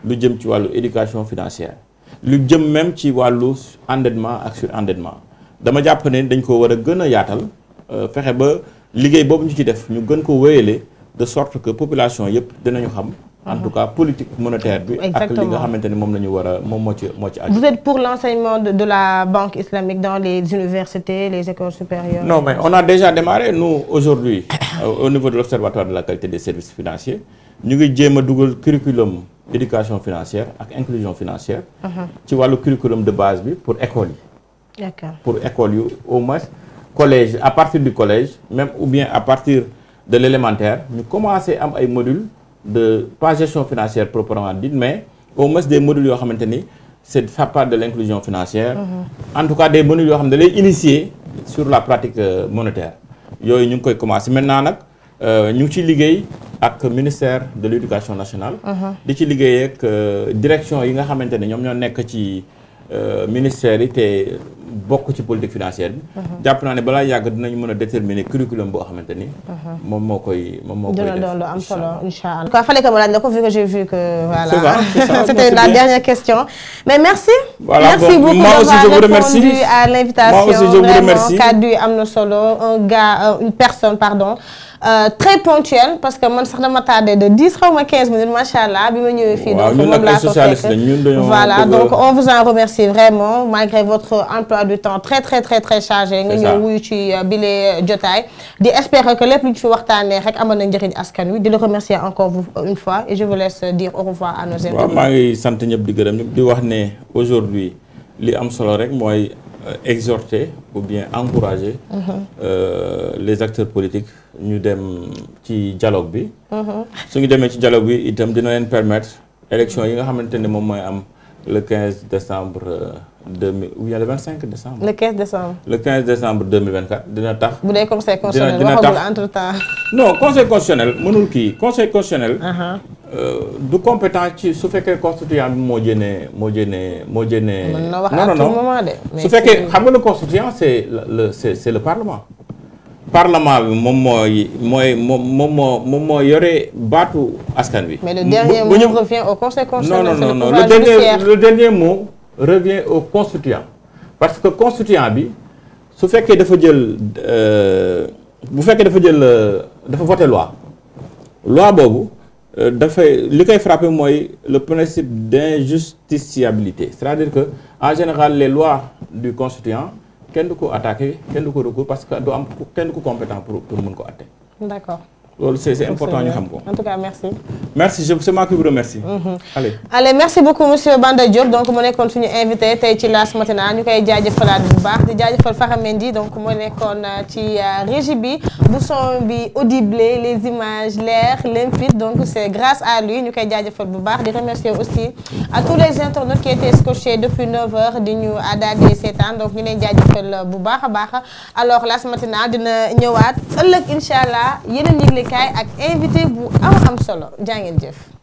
Speaker 2: lu jëm ci wàllu éducation financière. lu jëm même ci wàllu endettement ak surendettement dama jàpp ne dañ ko war a gën a yaatal fexe ba liggéey boobu ñu ci def ñu gën ko wéyale de sorte que population yëpp dinañu xam. En tout cas politique monétaire bi ak li nga xamante ni moom la ñu war a moom moo ci aju.
Speaker 1: Vous êtes pour l'enseignement de la banque islamique dans les universités, les écoles supérieures?
Speaker 2: Non, mais on a déjà démarré nous aujourd'hui au niveau de l'observatoire de la qualité des services financiers ñu ngi jéem a dugal curriculum éducation financière ak inclusion financière. ci wàllu curriculum de base bi pour école yi.
Speaker 1: D'accord.
Speaker 2: Pour école yu au moins collège à partir du collège même ou bien à partir de l'élémentaire ñu commencé am ay modules. De pas gestion financière proprement dite mais au moins des modules yoo xamante ni c'est ça part de l'inclusion financière. En tout cas des modules yoo xam ne da lay initier sur la pratique monétaire yooyu ñu ngi koy commencer maintenant nag ñu ngi ciy liggéey ak ministère de l'éducation nationale. di ci liggéey ak direction yi nga xamante ne ñoom ñoo nekk ci ministère yi te bokk ci politique financière bi. jàpp naa ne balaa yàgg dinañ mën a déterminer curriculum boo xamante ni. moom moo koy def
Speaker 1: dina doon lu am solo incha allah. en tout cas fallait que ma laaj la ko vu que j'ai vu que voilà.
Speaker 2: c'est ça
Speaker 1: c'était la dernière question. mais merci.
Speaker 2: voilà
Speaker 1: merci beaucoup
Speaker 2: moi aussi je vous remercie
Speaker 1: répondu à l'invitation.
Speaker 2: moi aussi je vous remercie
Speaker 1: vraiment kaddu yi am na solo un gars une personne pardon. Très ponctuel parce que man sax dama tardé de 10 xaw ma 15 minutes macha allah bi ma ñëwee fii. donc moom laa ko fekk voilà donc on vous en remercie vraiment malgré votre emploi du temps très chargé. nga ñëw wuyu ci bile jotaay. di espérer que lépp lu ñu fi waxtaanee rek amoon na njëriñ askan wi di la remercier encore une fois et je vous laisse dire au revoir à nos invités.
Speaker 2: waaw maa ngi sant ñëpp di gërëm ñëpp di wax ne aujourd'hui li am solo rek mooy exhorter ou bien encourager. Les acteurs politiques. ñu dem ci dialogue bi. su ñu demee ci dialogue bi itam dina leen permettre élection yi nga xamante ne moom mooy am le 15 décembre 2000 ou bien le 25 décembre.
Speaker 1: le 15 décembre.
Speaker 2: le 15 décembre 2024 dina tax.
Speaker 1: bu dee conseil constitutionnel waxagul entre temps.
Speaker 2: non conseil constitutionnel mënul kii conseil constitutionnel. du compétent ci su fekkee constituant bi moo jënee.
Speaker 1: mën na wax à tout moment de.
Speaker 2: su fekkee xam nga le constituant c'est le parlement. Parlement bi moom moo yore baatu askan wi.
Speaker 1: mais le dernier mot revient au conseil constitutionnel.
Speaker 2: non le dernier mot revient au constituant parce que constituant bi su fekkee dafa jël dafa voter loi boobu dafay li koy frappé mooy le principe d'injusticiabilité, c'est-à-dire que en général les lois du constituant kenn du ko attaqué kenn du ko recours parce que du am kenn du ko compétent pour mën ko atte.
Speaker 1: D'accord.
Speaker 2: loolu c'est important ñu xam ko.
Speaker 1: En tout cas merci.
Speaker 2: Merci c'est moi qui vous remercie.
Speaker 1: Allez merci beaucoup monsieur Banda Diop donc mu nekkoon suñu invité tey ci L'As Matinal ñu koy jaajëfalaat bu baax di jaajëfal Fara Mendy donc mu nekkoon ci régie bi bu son bi audible les images leer limpide donc c'est grâce à lui ñu koy jaajëfal bu baax di remercier aussi à tous les internautes qui étaient scotchés depuis 9h di ñu daal di seetaan donc ñu leen jaajëfal bu baax a baax alors L'As Matinal dina ñëwaat ëllëg incha allah yeneen yëglekaay ak invité bu am solo jaa ngeen jëf.